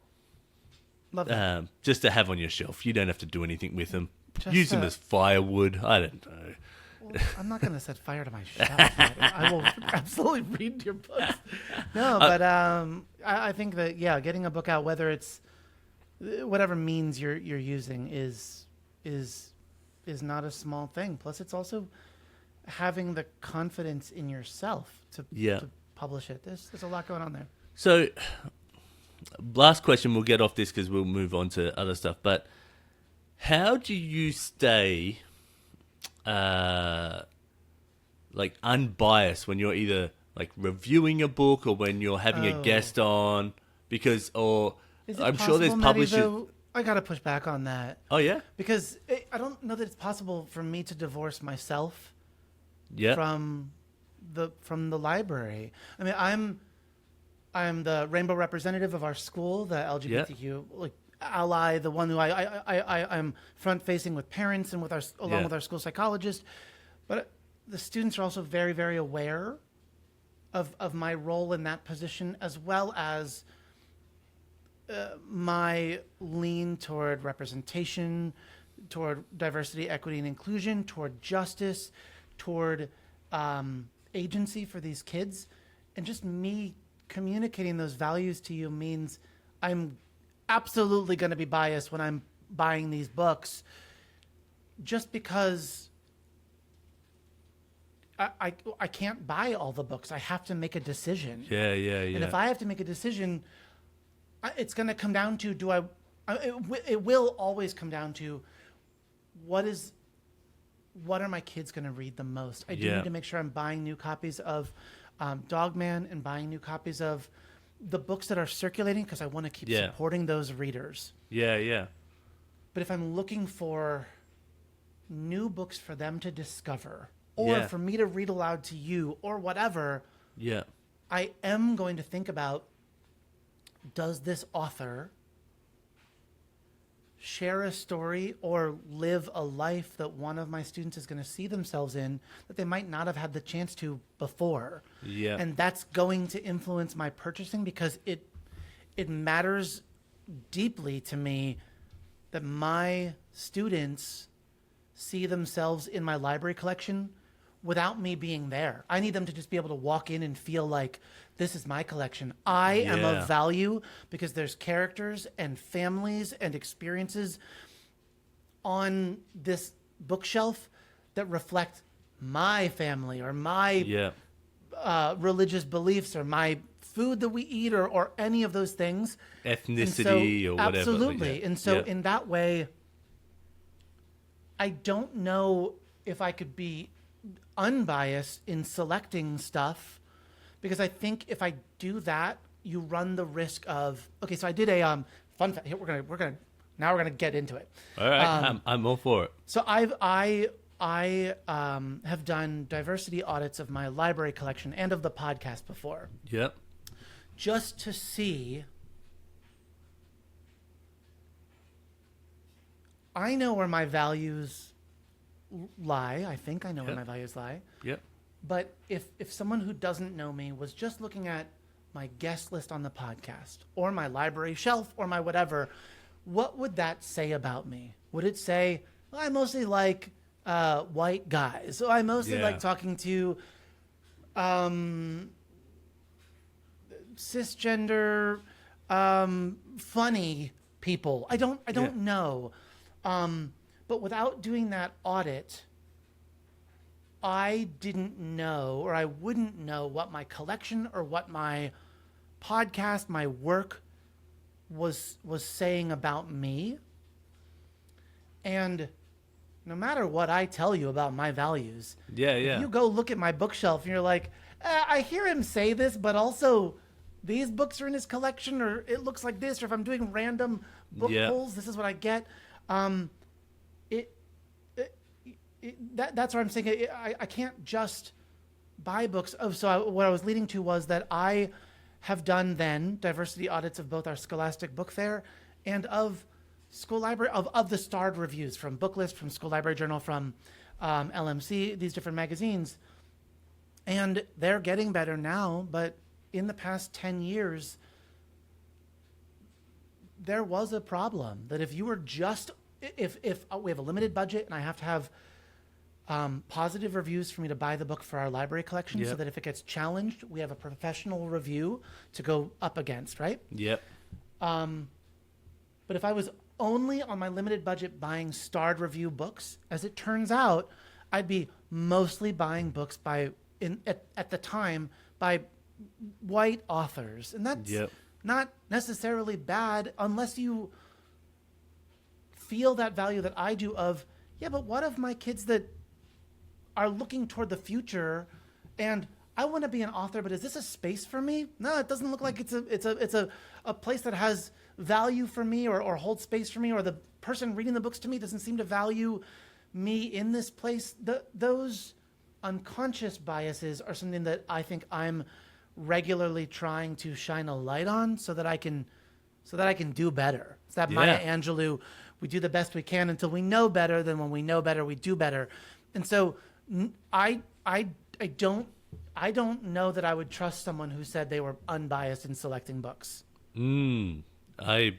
Love that. Just to have on your shelf. You don't have to do anything with them. Use them as firewood. I don't know. Well, I'm not going to set fire to my shelf. I will absolutely read your books. No, but I think that getting a book out, whether it's whatever means you're using, is not a small thing. Plus, it's also having the confidence in yourself to publish it. There's a lot going on there. So, last question. We'll get off this because we'll move on to other stuff. But how do you stay like unbiased when you're either like reviewing a book or when you're having a guest on? Because I'm sure there's publishers. I gotta push back on that. Oh yeah, because I don't know that it's possible for me to divorce myself from the library. I mean, I'm the rainbow representative of our school, the LGBTQ ally, the one who I'm front facing with parents and with our school psychologist. But the students are also very, very aware of my role in that position, as well as my lean toward representation, toward diversity, equity, and inclusion, toward justice, toward agency for these kids. And just me communicating those values to you means I'm absolutely going to be biased when I'm buying these books, just because I can't buy all the books. I have to make a decision. Yeah. And if I have to make a decision, it's going to come down to it will always come down to what are my kids going to read the most. I do need to make sure I'm buying new copies of Dogman and buying new copies of the books that are circulating, because I want to keep supporting those readers. Yeah. But if I'm looking for new books for them to discover, or for me to read aloud to you, or whatever, I am going to think about, does this author share a story or live a life that one of my students is going to see themselves in that they might not have had the chance to before. And that's going to influence my purchasing, because it matters deeply to me that my students see themselves in my library collection without me being there. I need them to just be able to walk in and feel like, this is my collection. I am of value because there's characters and families and experiences on this bookshelf that reflect my family or my religious beliefs or my food that we eat or any of those things. Ethnicity or whatever. Absolutely. And so in that way, I don't know if I could be unbiased in selecting stuff, because I think if I do that, you run the risk of, okay, so I did a fun fact. Here, we're gonna get into it. All right, I'm all for it. So I have done diversity audits of my library collection and of the podcast before. Yep. Just to see. I know where my values lie. I think I know where my values lie. Yep. But if someone who doesn't know me was just looking at my guest list on the podcast or my library shelf or my whatever, what would that say about me? Would it say, well, I mostly like white guys. So I mostly like talking to cisgender funny people. I don't know. But without doing that audit, I didn't know, or I wouldn't know, what my collection or what my podcast, my work was saying about me. And no matter what I tell you about my values, if you go look at my bookshelf and you're like, I hear him say this, but also these books are in his collection, or it looks like this, or if I'm doing random book pulls, this is what I get. That's what I'm saying. I can't just buy books. What I was leading to was that I have done then diversity audits of both our Scholastic Book Fair and of school library, of the starred reviews from Booklist, from School Library Journal, from LMC, these different magazines. And they're getting better now, but in the past 10 years, there was a problem that if you were just, if we have a limited budget and I have to have positive reviews for me to buy the book for our library collection, so that if it gets challenged, we have a professional review to go up against, right? Yep. But if I was only on my limited budget buying starred review books, as it turns out, I'd be mostly buying books at the time by white authors. And that's not necessarily bad unless you feel that value that I do of, but what if my kids that are looking toward the future and I want to be an author, but is this a space for me? No, it doesn't look like it's a place that has value for me or holds space for me, or the person reading the books to me doesn't seem to value me in this place. Those unconscious biases are something that I think I'm regularly trying to shine a light on so that I can do better. It's that Maya Angelou, we do the best we can until we know better, then when we know better, we do better. And so I don't know that I would trust someone who said they were unbiased in selecting books. I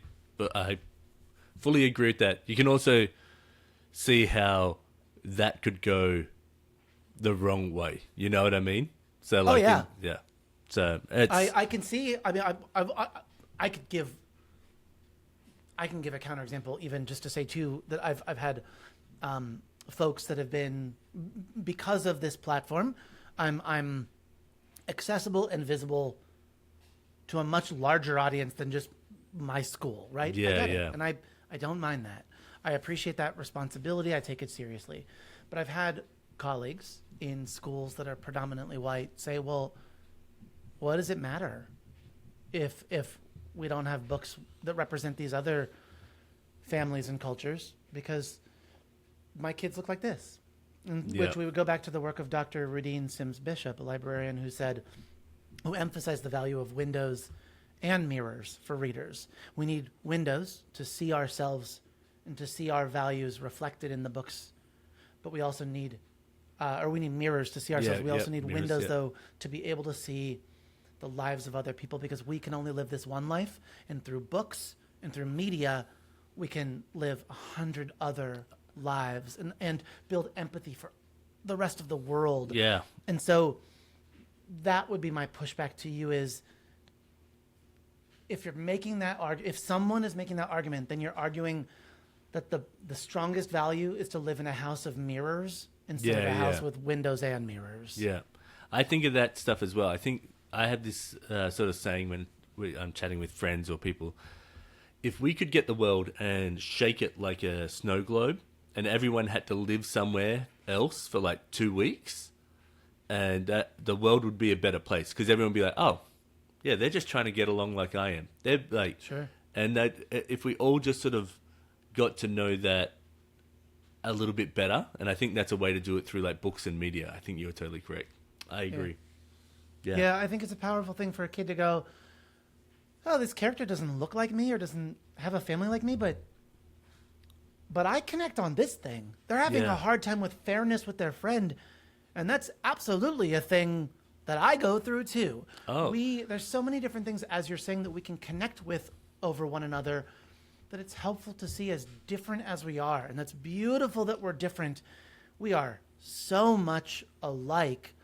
fully agree with that. You can also see how that could go the wrong way. You know what I mean? So like, So it's... I can see. I mean, I can give a counterexample, even just to say too that I've had folks that have been, because of this platform, I'm accessible and visible to a much larger audience than just my school, right? Yeah, I get it. And I don't mind that. I appreciate that responsibility. I take it seriously. But I've had colleagues in schools that are predominantly white say, well, what does it matter if we don't have books that represent these other families and cultures? Because my kids look like this. Which we would go back to the work of Dr. Rudine Sims Bishop, a librarian who emphasized the value of windows and mirrors for readers. We need windows to see ourselves and to see our values reflected in the books, but we also need, we need mirrors to see ourselves. We also need mirrors, windows, though, to be able to see the lives of other people, because we can only live this one life, and through books and through media, we can live 100 other lives and build empathy for the rest of the world. Yeah. And so that would be my pushback to you is, if you're making that if someone is making that argument, then you're arguing that the strongest value is to live in a house of mirrors instead of a house with windows and mirrors. Yeah. I think of that stuff as well. I think I have this sort of saying when I'm chatting with friends or people, if we could get the world and shake it like a snow globe, and everyone had to live somewhere else for like 2 weeks, and that the world would be a better place, because everyone would be like, oh, yeah, they're just trying to get along like I am. They're like, sure. And that if we all just sort of got to know that a little bit better, and I think that's a way to do it through like books and media. I think you're totally correct. I agree. Yeah, I think it's a powerful thing for a kid to go, oh, this character doesn't look like me or doesn't have a family like me, but I connect on this thing. They're having a hard time with fairness with their friend, and that's absolutely a thing that I go through too. Oh. There's so many different things, as you're saying, that we can connect with over one another, that it's helpful to see as different as we are. And that's beautiful that we're different. We are so much alike,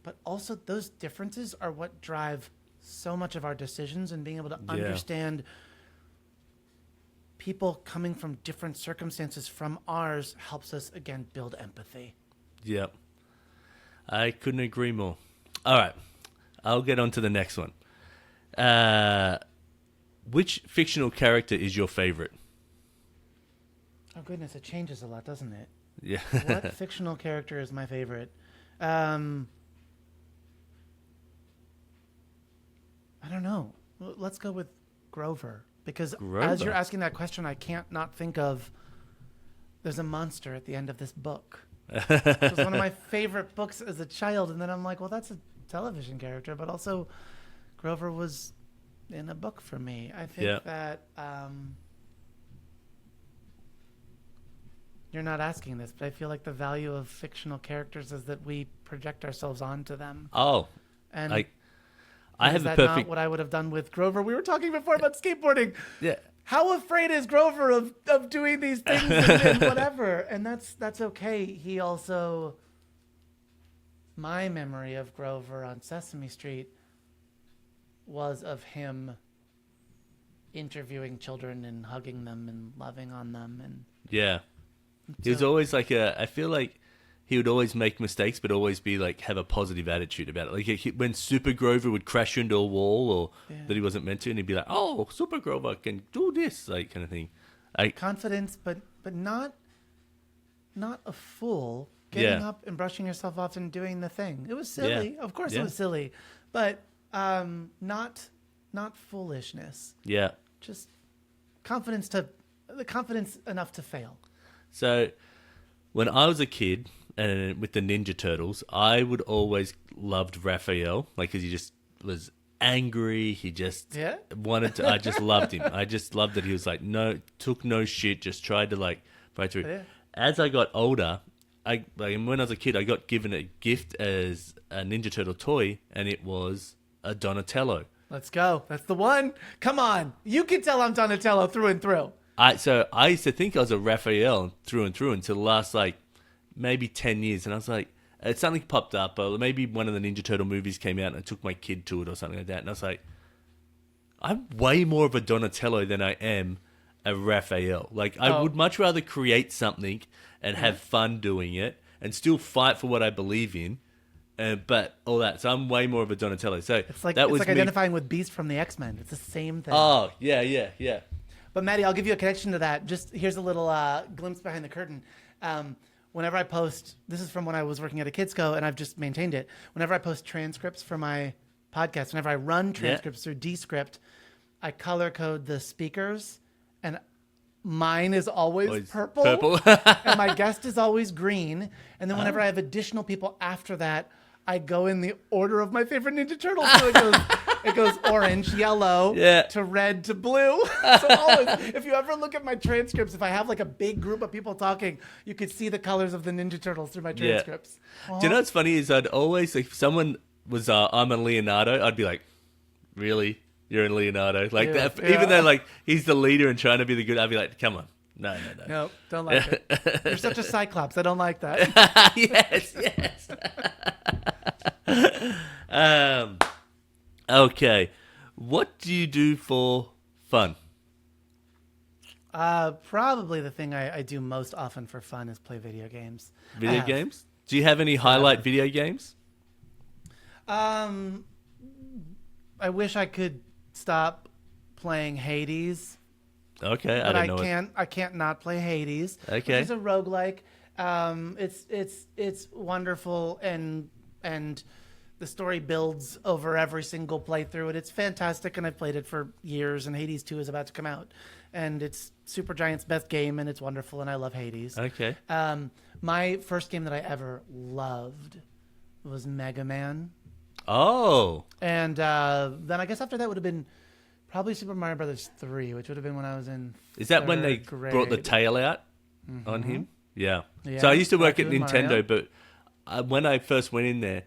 but also those differences are what drive so much of our decisions, and being able to understand people coming from different circumstances from ours helps us, again, build empathy. Yep. I couldn't agree more. All right. I'll get on to the next one. Which fictional character is your favorite? Oh, goodness, it changes a lot, doesn't it? Yeah. What fictional character is my favorite? I don't know. Let's go with Grover. Because as you're asking that question, I can't not think of there's a monster at the end of this book. It was one of my favorite books as a child. And then I'm like, well, that's a television character. But also, Grover was in a book for me. I think that... You're not asking this, but I feel like the value of fictional characters is that we project ourselves onto them. Oh, and I have is that not what I would have done with Grover? We were talking before about skateboarding. Yeah. How afraid is Grover of doing these things and whatever? And that's okay. He also, my memory of Grover on Sesame Street was of him interviewing children and hugging them and loving on them. And yeah. He was always like I feel like he would always make mistakes, but always be like, have a positive attitude about it. Like when Super Grover would crash into a wall or that he wasn't meant to, and he'd be like, oh, Super Grover can do this, like kind of thing. Confidence, but not a fool. Getting up and brushing yourself off and doing the thing. It was silly. Of course it was silly, but not foolishness. Yeah. Just confidence enough to fail. So, when I was a kid and with the Ninja Turtles, I would always loved Raphael, like because he just was angry. He just wanted to. I just loved him. I just loved that he was like took no shit, just tried to like fight through. Yeah. As I got older, when I was a kid, I got given a gift as a Ninja Turtle toy, and it was a Donatello. Let's go. That's the one. Come on, you can tell I'm Donatello through and through. So I used to think I was a Raphael through and through until the last like maybe 10 years, and I was like, something popped up, or maybe one of the Ninja Turtle movies came out and I took my kid to it or something like that, and I was like, I'm way more of a Donatello than I am a Raphael. Like I would much rather create something and have fun doing it and still fight for what I believe in, but all that. So I'm way more of a Donatello. So it's like identifying with Beast from the X-Men. It's the same thing. Oh yeah. But Maddie, I'll give you a connection to that. Just here's a little glimpse behind the curtain. Whenever I post, this is from when I was working at a Kids Co, and I've just maintained it. Whenever I post transcripts for my podcast, whenever I run transcripts through Descript, I color code the speakers, and mine is always purple. And my guest is always green. And then whenever I have additional people after that, I go in the order of my favorite Ninja Turtles. So it goes orange, yellow, to red, to blue. So always, if you ever look at my transcripts, if I have like a big group of people talking, you could see the colors of the Ninja Turtles through my transcripts. Do you know what's funny is I'd always, like, if someone was, I'm a Leonardo, I'd be like, really? You're in Leonardo? Like that, even though like he's the leader and trying to be the good, I'd be like, come on. No. Nope, don't like it. You're such a Cyclops. I don't like that. Yes. Okay. What do you do for fun? Probably the thing I do most often for fun is play video games. Video games? Do you have any highlight video games? I wish I could stop playing Hades. Okay, but I can't not play Hades. Okay, which is a roguelike. It's wonderful and the story builds over every single playthrough, and it's fantastic. And I've played it for years. And Hades 2 is about to come out, and it's Supergiant's best game, and it's wonderful. And I love Hades. Okay. My first game that I ever loved was Mega Man. Oh. And then I guess after that would have been probably Super Mario Brothers 3, which would have been when I was in Is that when they brought the tail out on him? Yeah. So I used to work at Nintendo, but when I first went in there,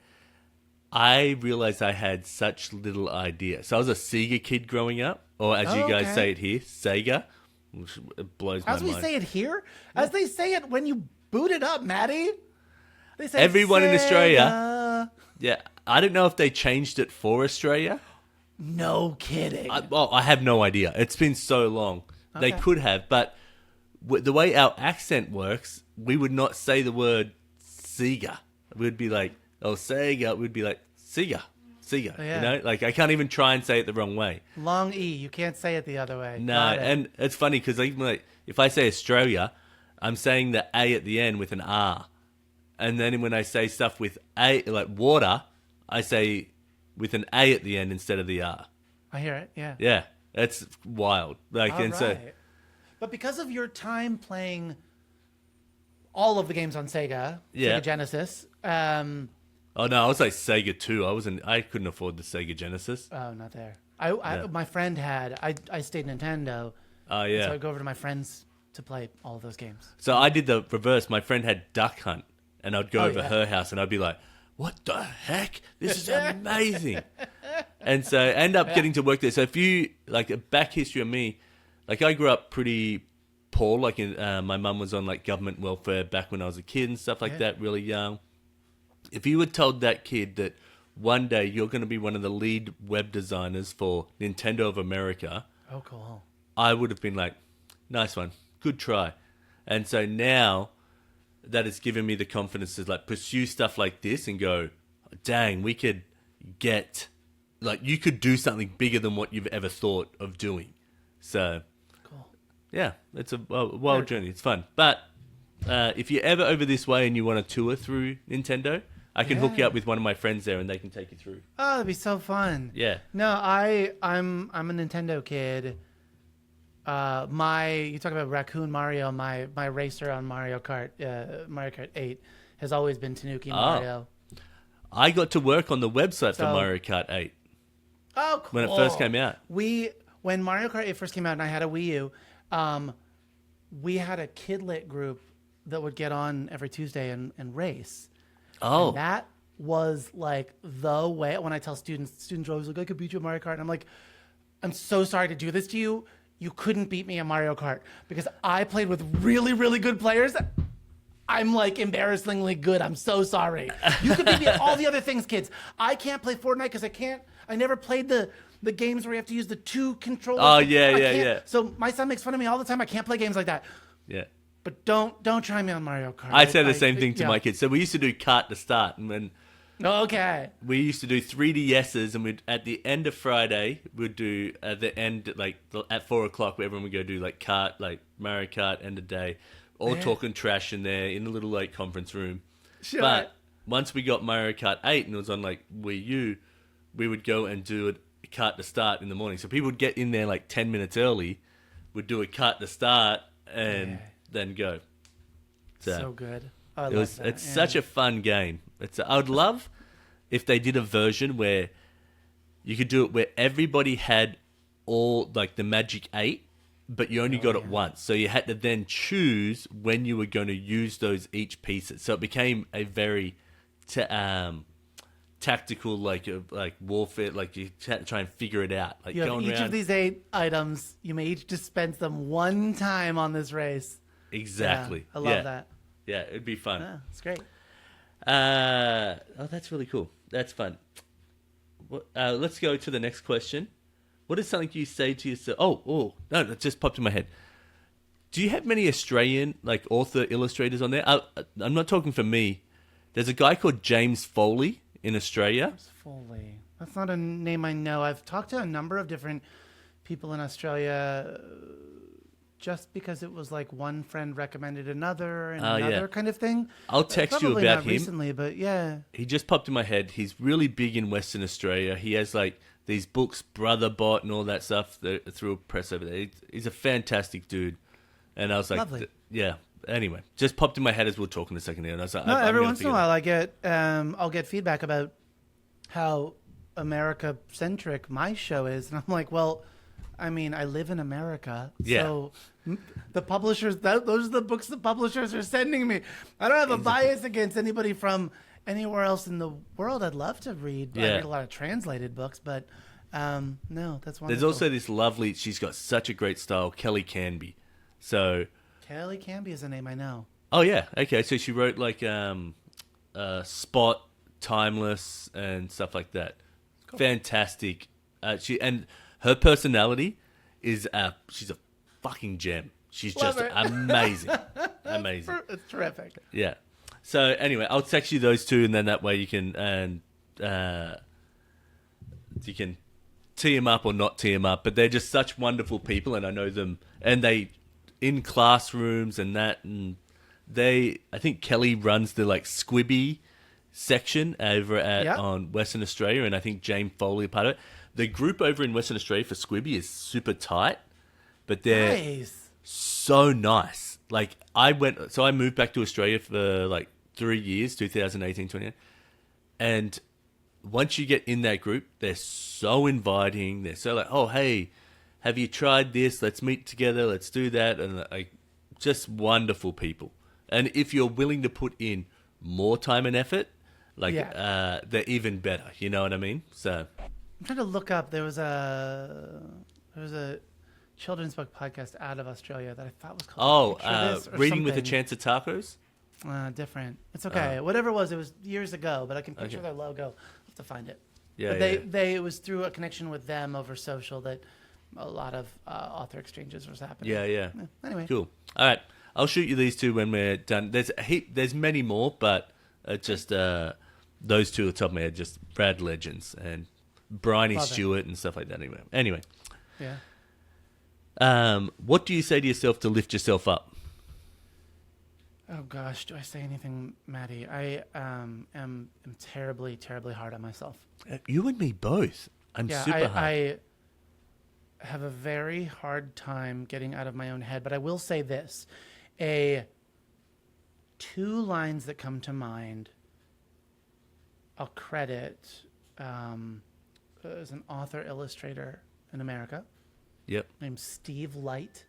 I realized I had such little idea. So I was a Sega kid growing up, or as you guys say it here, Sega. Which blows my mind. As we say it here? As they say it when you boot it up, Maddie? They say everyone Sega. In Australia. Yeah. I don't know if they changed it for Australia. No kidding. I have no idea. It's been so long. Okay. They could have, but the way our accent works, we would not say the word Sega. We'd be like, oh, Sega. We'd be like, Sega. Sega. Yeah. You know, like I can't even try and say it the wrong way. Long E. You can't say it the other way. No, and it's funny because even like if I say Australia, I'm saying the A at the end with an R. And then when I say stuff with A, like water, I say with an A at the end instead of the R. I hear it. Yeah. Yeah, that's wild. Like, All and right. so, But because of your time playing all of the games on Sega, Yeah. Sega Genesis, oh no, I was like Sega 2. I couldn't afford the Sega Genesis. oh, not there. My friend had. I stayed Nintendo. Oh yeah. So I'd go over to my friends to play all of those games. So I did the reverse. My friend had Duck Hunt, and I'd go over yeah. her house, and I'd be like, "What the heck? This is amazing!" And so I end up getting to work there. So if you like a back history of me, like I grew up pretty poor. Like my mum was on like government welfare back when I was a kid and stuff like that, really young. If you had told that kid that one day you're going to be one of the lead web designers for Nintendo of America, Oh, cool. I would have been like, nice one, good try. And so now that it's given me the confidence to like pursue stuff like this and go, dang, we could get, like, you could do something bigger than what you've ever thought of doing. So, Cool. yeah, it's a wild journey. It's fun. But if you're ever over this way and you want to tour through Nintendo, I can hook you up with one of my friends there and they can take you through. Oh, that'd be so fun. Yeah. No, I'm a Nintendo kid. You talk about Raccoon Mario. My racer on Mario Kart 8 has always been Tanuki Mario. I got to work on the website for So- Mario Kart 8 Oh, cool. when it first came out. When Mario Kart 8 first came out and I had a Wii U, we had a kidlit group that would get on every Tuesday and race. Oh. And that was like the way. When I tell students are always like, I could beat you at Mario Kart. And I'm like, I'm so sorry to do this to you. You couldn't beat me at Mario Kart because I played with really, really good players. I'm like embarrassingly good. I'm so sorry. You could beat me at all the other things, kids. I can't play Fortnite because I never played the games where you have to use the two controllers. Oh, yeah, I yeah, can't- yeah. So my son makes fun of me all the time. I can't play games like that. Yeah. But don't try me on Mario Kart. I say the same thing to my kids. So we used to do kart to start, and when Okay. we used to do 3DSs, and we'd at the end of Friday we'd do at the end like at 4:00, everyone would go do like kart, like Mario Kart end of day, all talking trash in there in a little like conference room. Sure. But once we got Mario Kart 8 and it was on like Wii U, we would go and do a kart to start in the morning. So people would get in there like 10 minutes early, would do a kart to start, and then go. So good. I It love was. that. It's such a fun game. I would love if they did a version where you could do it where everybody had all like the Magic 8, but you only got it once. So you had to then choose when you were going to use those each pieces. So it became a very tactical, like warfare. Like you had to try and figure it out. Like You have going each around. of these 8 items. You may each dispense them one time on this race. Exactly. Yeah, I love that. Yeah, it'd be fun. Yeah, it's great. Oh, that's really cool. That's fun. Let's go to the next question. What is something you say to yourself? Oh, no, it just popped in my head. Do you have many Australian like author illustrators on there? I'm not talking for me. There's a guy called James Foley in Australia. Foley. That's not a name I know. I've talked to a number of different people in Australia just because it was like one friend recommended another and another kind of thing. I'll text you Probably about not him. recently, but yeah. He just popped in my head. He's really big in Western Australia. He has like these books, Brother Bot and all that stuff through a press over there. He's a fantastic dude. And I was like, Lovely. yeah. Anyway, just popped in my head as we were talking a second ago. And I was like, No, I'm every gonna once in a figure while I'll get feedback about how America centric my show is, and I'm like, well, I mean, I live in America, so the publishers those are the books the publishers are sending me. I don't have a bias against anybody from anywhere else in the world. I'd love to read. I read a lot of translated books, but no, that's wonderful. There's also this lovely. She's got such a great style, Kelly Canby. So Kelly Canby is a name I know. Oh yeah, okay. So she wrote like Spot, Timeless, and stuff like that. Cool. Fantastic. Her personality is she's a fucking gem. She's just amazing, amazing. It's terrific. Yeah. So anyway, I'll text you those two, and then that way you can tee them up or not tee them up. But they're just such wonderful people, and I know them, and they in classrooms and that, and I think Kelly runs the like Squibby section over at on Western Australia, and I think James Foley are part of it. The group over in Western Australia for Squibby is super tight, but they're so nice. Like I moved back to Australia for like 3 years, 2018, 20, and once you get in that group, they're so inviting. They're so like, oh hey, have you tried this? Let's meet together. Let's do that, and like just wonderful people. And if you're willing to put in more time and effort, like they're even better. You know what I mean? So I'm trying to look up. There was a children's book podcast out of Australia that I thought was called Reading with a Chance of Tacos. Different. It's okay. Whatever it was years ago, but I can picture their logo. I'll have to find it. Yeah, but it was through a connection with them over social that a lot of author exchanges was happening. Yeah. Anyway. Cool. All right. I'll shoot you these two when we're done. There's many more, but just those two at the top of my head, just Brad legends and Bryony Stewart and stuff like that. Anyway. Yeah. What do you say to yourself to lift yourself up? Oh gosh, do I say anything, Maddie? I am terribly, terribly hard on myself. You and me both. I'm super hard. I have a very hard time getting out of my own head, but I will say this. Two lines that come to mind, I'll credit as an author illustrator in America. Yep. Named Steve Light.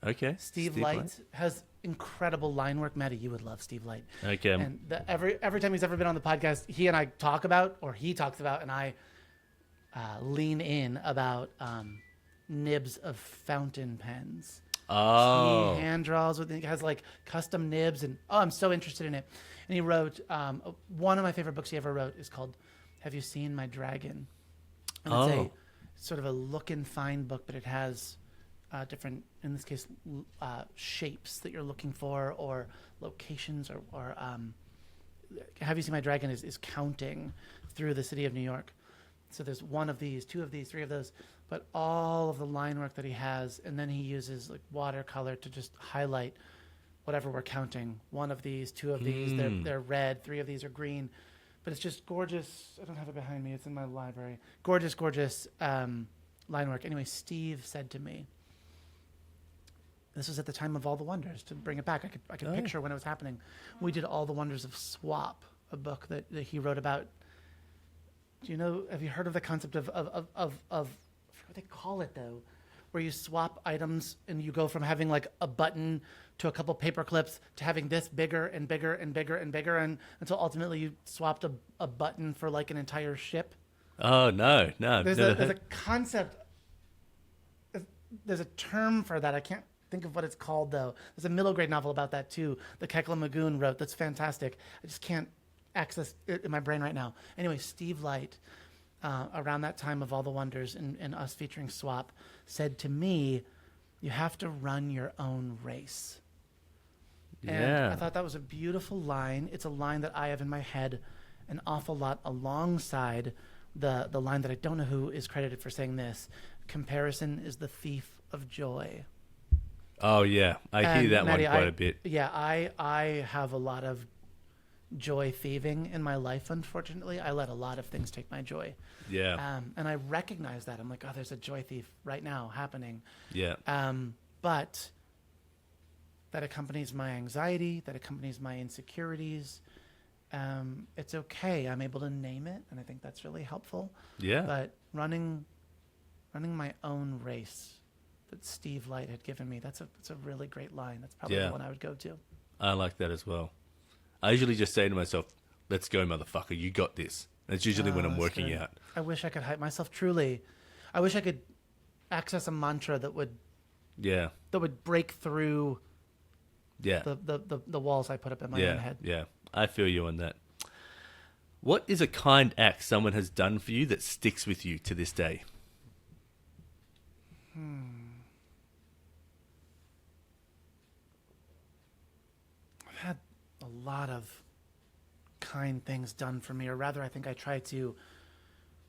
Okay. Steve Light has incredible line work. Maddie, you would love Steve Light. Okay. And every time he's ever been on the podcast, he and I talk about, or he talks about, and I lean in about nibs of fountain pens. Oh. He hand draws with it. He has like custom nibs, and I'm so interested in it. And he wrote one of my favorite books he ever wrote is called "Have You Seen My Dragon?" And it's a sort of a look and find book, but it has different, in this case, shapes that you're looking for, or locations, or "Have You Seen My Dragon?" is counting through the city of New York. So there's one of these, two of these, three of those, but all of the line work that he has, and then he uses like watercolor to just highlight whatever we're counting. One of these, two of these, they're red, three of these are green, but it's just gorgeous. I don't have it behind me. It's in my library. Gorgeous, gorgeous line work. Anyway, Steve said to me, this was at the time of All the Wonders, to bring it back. I could picture when it was happening. We did All the Wonders of Swap, a book that he wrote about. Do you know, have you heard of the concept of I forget what they call it though, where you swap items and you go from having like a button to a couple paper clips to having this bigger and bigger and bigger and bigger, and until ultimately you swapped a button for like an entire ship? Oh, no. There's a concept, there's a term for that. I can't think of what it's called though. There's a middle grade novel about that too, that Kekla Magoon wrote, that's fantastic. I just can't access it in my brain right now. Anyway, Steve Light, around that time of All the Wonders and us featuring Swap, said to me, you have to run your own race. Yeah. And I thought that was a beautiful line. It's a line that I have in my head an awful lot alongside the line that I don't know who is credited for saying this. Comparison is the thief of joy. Oh, yeah. I hear that Maddie, one quite a bit. Yeah, I have a lot of joy thieving in my life, unfortunately. I let a lot of things take my joy. Yeah. And I recognize that. I'm like, oh, there's a joy thief right now happening. Yeah. But that accompanies my anxiety, that accompanies my insecurities. It's okay. I'm able to name it, and I think that's really helpful. Yeah. But running my own race that Steve Light had given me, that's a really great line. That's probably the one I would go to. I like that as well. I usually just say to myself, let's go, motherfucker. You got this. That's usually when I'm working out. I wish I could hype myself, truly. I wish I could access a mantra that would break through the walls I put up in my own head. Yeah, I feel you on that. What is a kind act someone has done for you that sticks with you to this day? I've had a lot of kind things done for me, or rather, I think I try to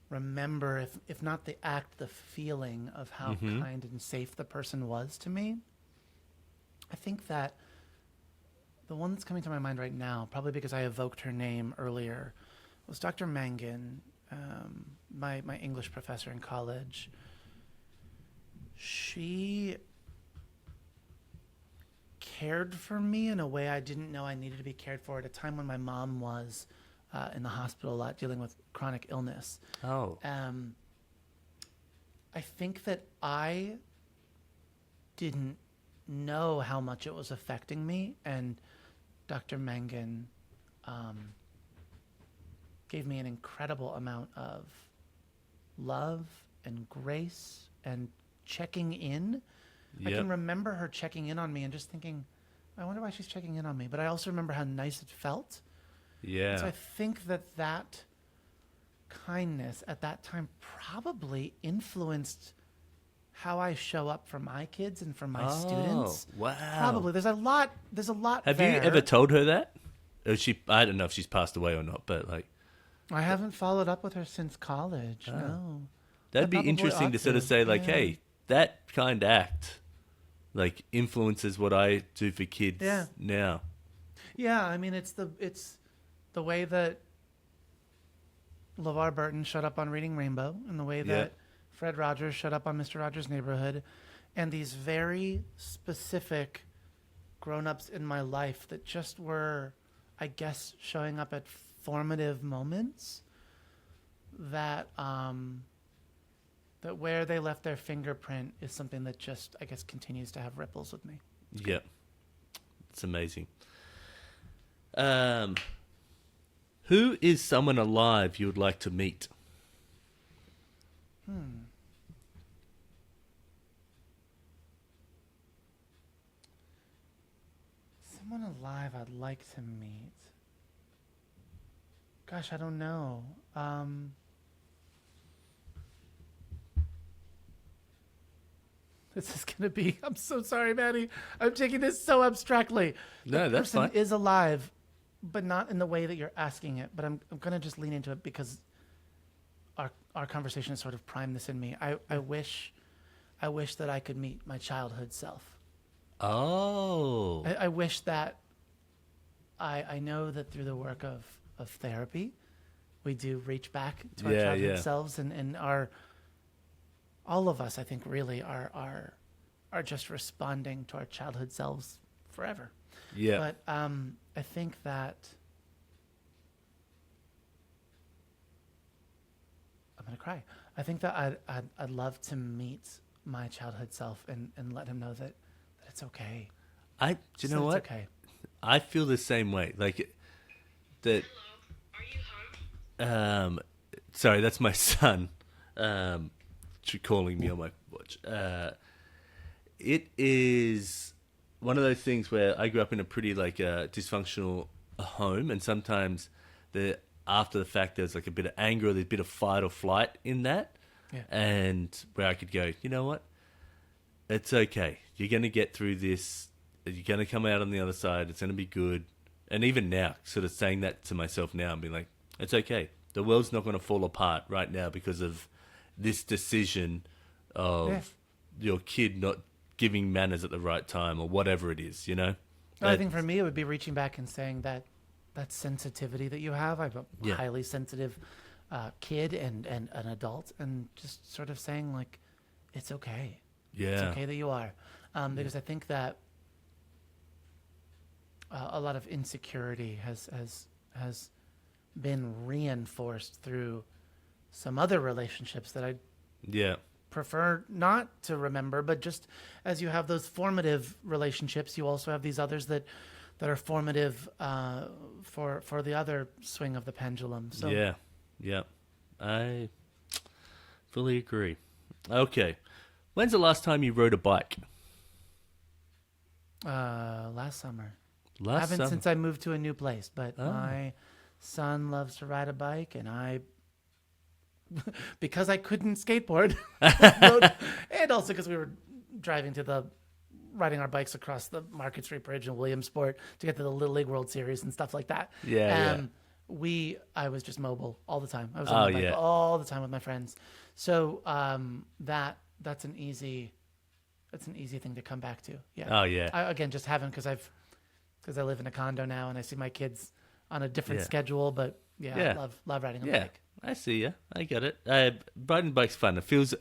remember, if not the act, the feeling of how kind and safe the person was to me. I think that the one that's coming to my mind right now, probably because I evoked her name earlier, was Dr. Mangan, my English professor in college. She cared for me in a way I didn't know I needed to be cared for at a time when my mom was in the hospital a lot, dealing with chronic illness. Oh. I think that I didn't know how much it was affecting me, and Dr. Mangan gave me an incredible amount of love and grace and checking in. I can remember her checking in on me and just thinking, I wonder why she's checking in on me. But I also remember how nice it felt. Yeah. So I think that kindness at that time probably influenced how I show up for my kids and for my students. Wow. Probably. There's a lot Have there. you ever told her that? Or I don't know if she's passed away or not, but like... I haven't followed up with her since college. No. That'd be probably interesting ought to sort of say, like, yeah. hey, that kind act, like, influences what I do for kids now. Yeah, I mean, it's the way that LeVar Burton showed up on Reading Rainbow, and the way that Fred Rogers showed up on Mr. Rogers' Neighborhood, and these very specific grown-ups in my life that just were, I guess, showing up at formative moments that that where they left their fingerprint is something that just, I guess, continues to have ripples with me. Yeah. It's amazing. Who is someone alive you would like to meet? Someone alive I'd like to meet. Gosh, I don't know. This is going to be... I'm so sorry, Maddie. I'm taking this so abstractly. No, The that's person fine. is alive, but not in the way that you're asking it. But I'm going to just lean into it because our conversation has sort of primed this in me. I wish that I could meet my childhood self. Oh. I wish that I know that through the work of therapy, we do reach back to our childhood selves, and all of us, I think, really are just responding to our childhood selves forever. Yeah. But I think that I'm gonna cry. I think that I'd love to meet my childhood self and let him know that it's okay. Do you know what? It's okay. I feel the same way. Like that. Hello, are you home? Sorry, that's my son. Calling me on my watch. It is one of those things where I grew up in a pretty dysfunctional home, and sometimes after the fact there's like a bit of anger or there's a bit of fight or flight in that, and where I could go, you know what? It's okay. You're going to get through this. You're going to come out on the other side. It's going to be good. And even now, sort of saying that to myself now and being like, it's okay. The world's not going to fall apart right now because of this decision of your kid not giving manners at the right time or whatever it is, you know? I think for me, it would be reaching back and saying that sensitivity that you have. I'm a highly sensitive kid and an adult, and just sort of saying, like, it's okay. Yeah. It's okay that you are. Because I think that a lot of insecurity has been reinforced through some other relationships that I prefer not to remember, but just as you have those formative relationships, you also have these others that are formative for the other swing of the pendulum. So yeah, I fully agree. Okay, when's the last time you rode a bike? Last summer. I haven't since I moved to a new place, but my son loves to ride a bike, and I, because I couldn't skateboard, and also because we were riding our bikes across the Market Street Bridge in Williamsport to get to the Little League World Series and stuff like that. I was just mobile all the time. I was on my bike all the time with my friends. So that's an easy it's an easy thing to come back to. Yeah. Oh yeah. Again, just haven't because I live in a condo now and I see my kids on a different schedule. But I love riding a bike. I see ya. I get it. Riding bike's fun. It feels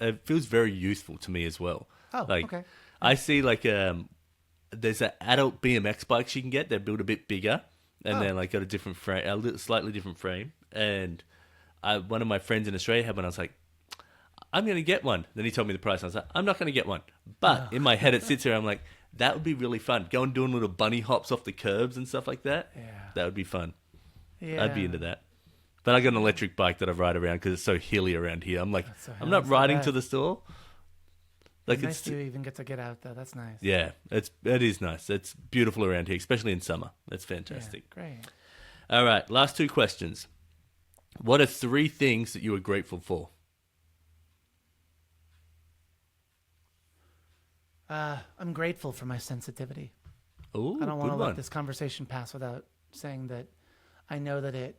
very youthful to me as well. Oh, like, okay. I see like there's an adult BMX bikes you can get. They're built a bit bigger and they're like got a different frame, slightly different frame. And one of my friends in Australia had one. I was like, I'm going to get one. Then he told me the price. I was like, I'm not going to get one. But in my head, it sits there. I'm like, that would be really fun. Go and doing little bunny hops off the curbs and stuff like that. Yeah. That would be fun. Yeah. I'd be into that. But I got an electric bike that I ride around because it's so hilly around here. I'm like, I'm not riding to the store. Like nice to even get to get out though. That's nice. Yeah, it is nice. It's beautiful around here, especially in summer. It's fantastic. Yeah, great. All right, last 2 questions. What are 3 things that you are grateful for? I'm grateful for my sensitivity. Ooh, I don't want to good one. let this conversation pass without saying that I know that it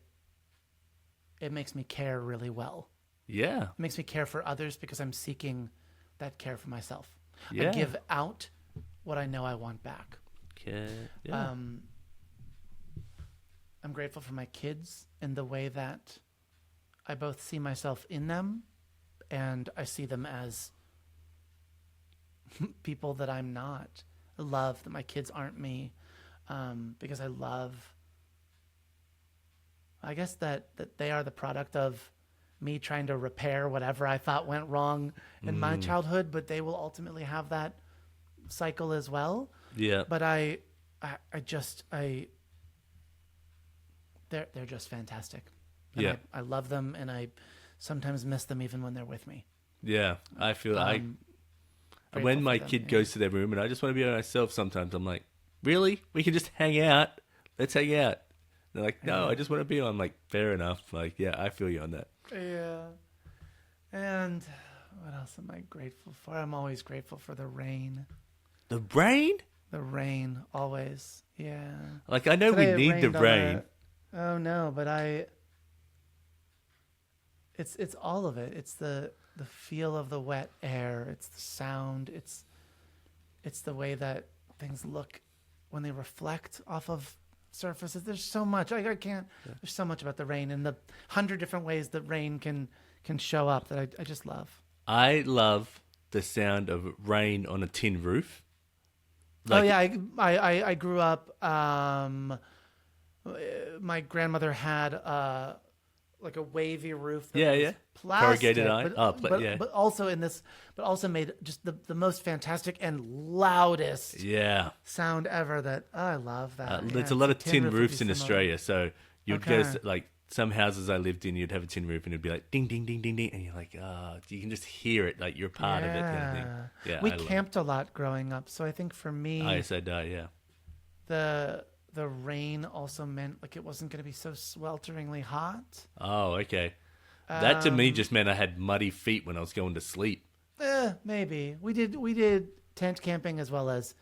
makes me care really well. Yeah. It makes me care for others because I'm seeking that care for myself. Yeah. I give out what I know I want back. Okay. Yeah. I'm grateful for my kids in the way that I both see myself in them and I see them as people that I'm not. I love that my kids aren't me because I guess that they are the product of me trying to repair whatever I thought went wrong in my childhood, but they will ultimately have that cycle as well. Yeah. But they're just fantastic. And Yeah. I love them and I sometimes miss them even when they're with me. Yeah. I feel when my kid goes to their room and I just want to be by myself sometimes, I'm like, really? We can just hang out. Let's hang out. They're like, no, I just want to be on. I'm like, fair enough. Like, yeah, I feel you on that. Yeah. And what else am I grateful for? I'm always grateful for the rain. The rain? The rain, always. Yeah. Like, I know Today we need the rain. Oh, no, but it's all of it. It's the feel of the wet air. It's the sound. It's the way that things look when they reflect off of surfaces. There's so much. I can't. Yeah. There's so much about the rain and the 100 different ways that rain can show up that I just love. I love the sound of rain on a tin roof. Like, oh yeah, I grew up. My grandmother had like a wavy roof. That was plastic, corrugated iron. But also made just the most fantastic and loudest sound ever. That I love that. There's a lot of tin roofs in Australia, so you'd go to, like some houses I lived in, you'd have a tin roof and it'd be like ding ding ding ding ding, and you're like, you can just hear it, like you're part of it. Kind of thing. Yeah, we camped a lot growing up, so I think for me, the rain also meant like it wasn't going to be so swelteringly hot. Oh, okay. That to me just meant I had muddy feet when I was going to sleep. Maybe we did tent camping as well as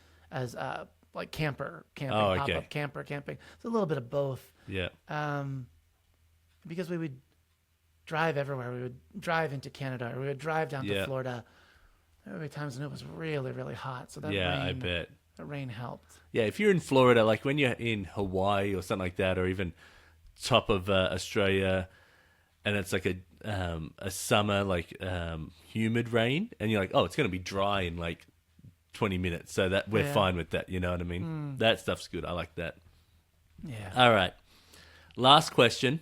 like camper camping, pop-up camper camping. It's a little bit of both. Yeah. Because we would drive everywhere. We would drive into Canada, or we would drive down to Florida. There would be times when it was really, really hot. So that rain, I bet. The rain helped. Yeah, if you're in Florida, like when you're in Hawaii or something like that, or even top of Australia, and it's like a summer, like humid rain, and you're like, oh, it's going to be dry in like 20 minutes. So that we're fine with that. You know what I mean? That stuff's good. I like that. Yeah. All right. Last question,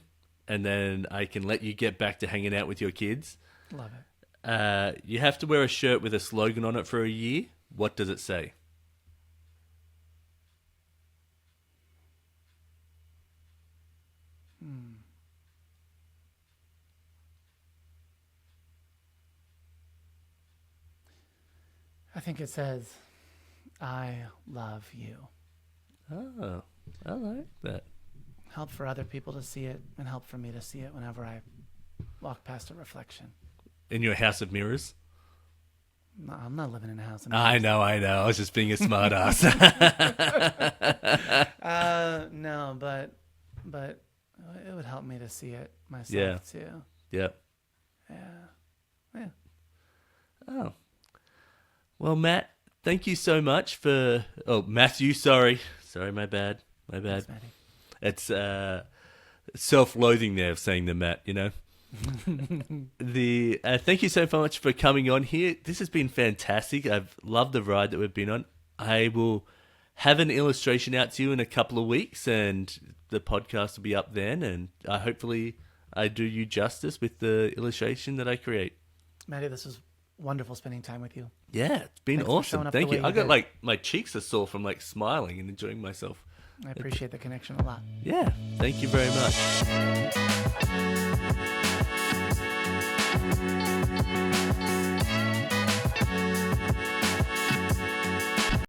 and then I can let you get back to hanging out with your kids. Love it. You have to wear a shirt with a slogan on it for a year. What does it say? I think it says, I love you. Oh, I like that. Help for other people to see it and help for me to see it whenever I walk past a reflection. In your house of mirrors? No, I'm not living in a house of mirrors. I know. I was just being a smart ass. No, but it would help me to see it myself too. Yeah. Yeah. Oh. Well, Matt, thank you so much for... Oh, Matthew, sorry. Sorry, my bad. Thanks, Maddie. It's self-loathing there of saying the Matt, you know? Thank you so much for coming on here. This has been fantastic. I've loved the ride that we've been on. I will have an illustration out to you in a couple of weeks, and the podcast will be up then, and hopefully I do you justice with the illustration that I create. Maddie, this was wonderful spending time with you. Yeah, it's been Thanks for awesome. showing up Thank the you. way I you got did. like my cheeks are sore from like smiling and enjoying myself. I appreciate the connection a lot. Yeah, thank you very much.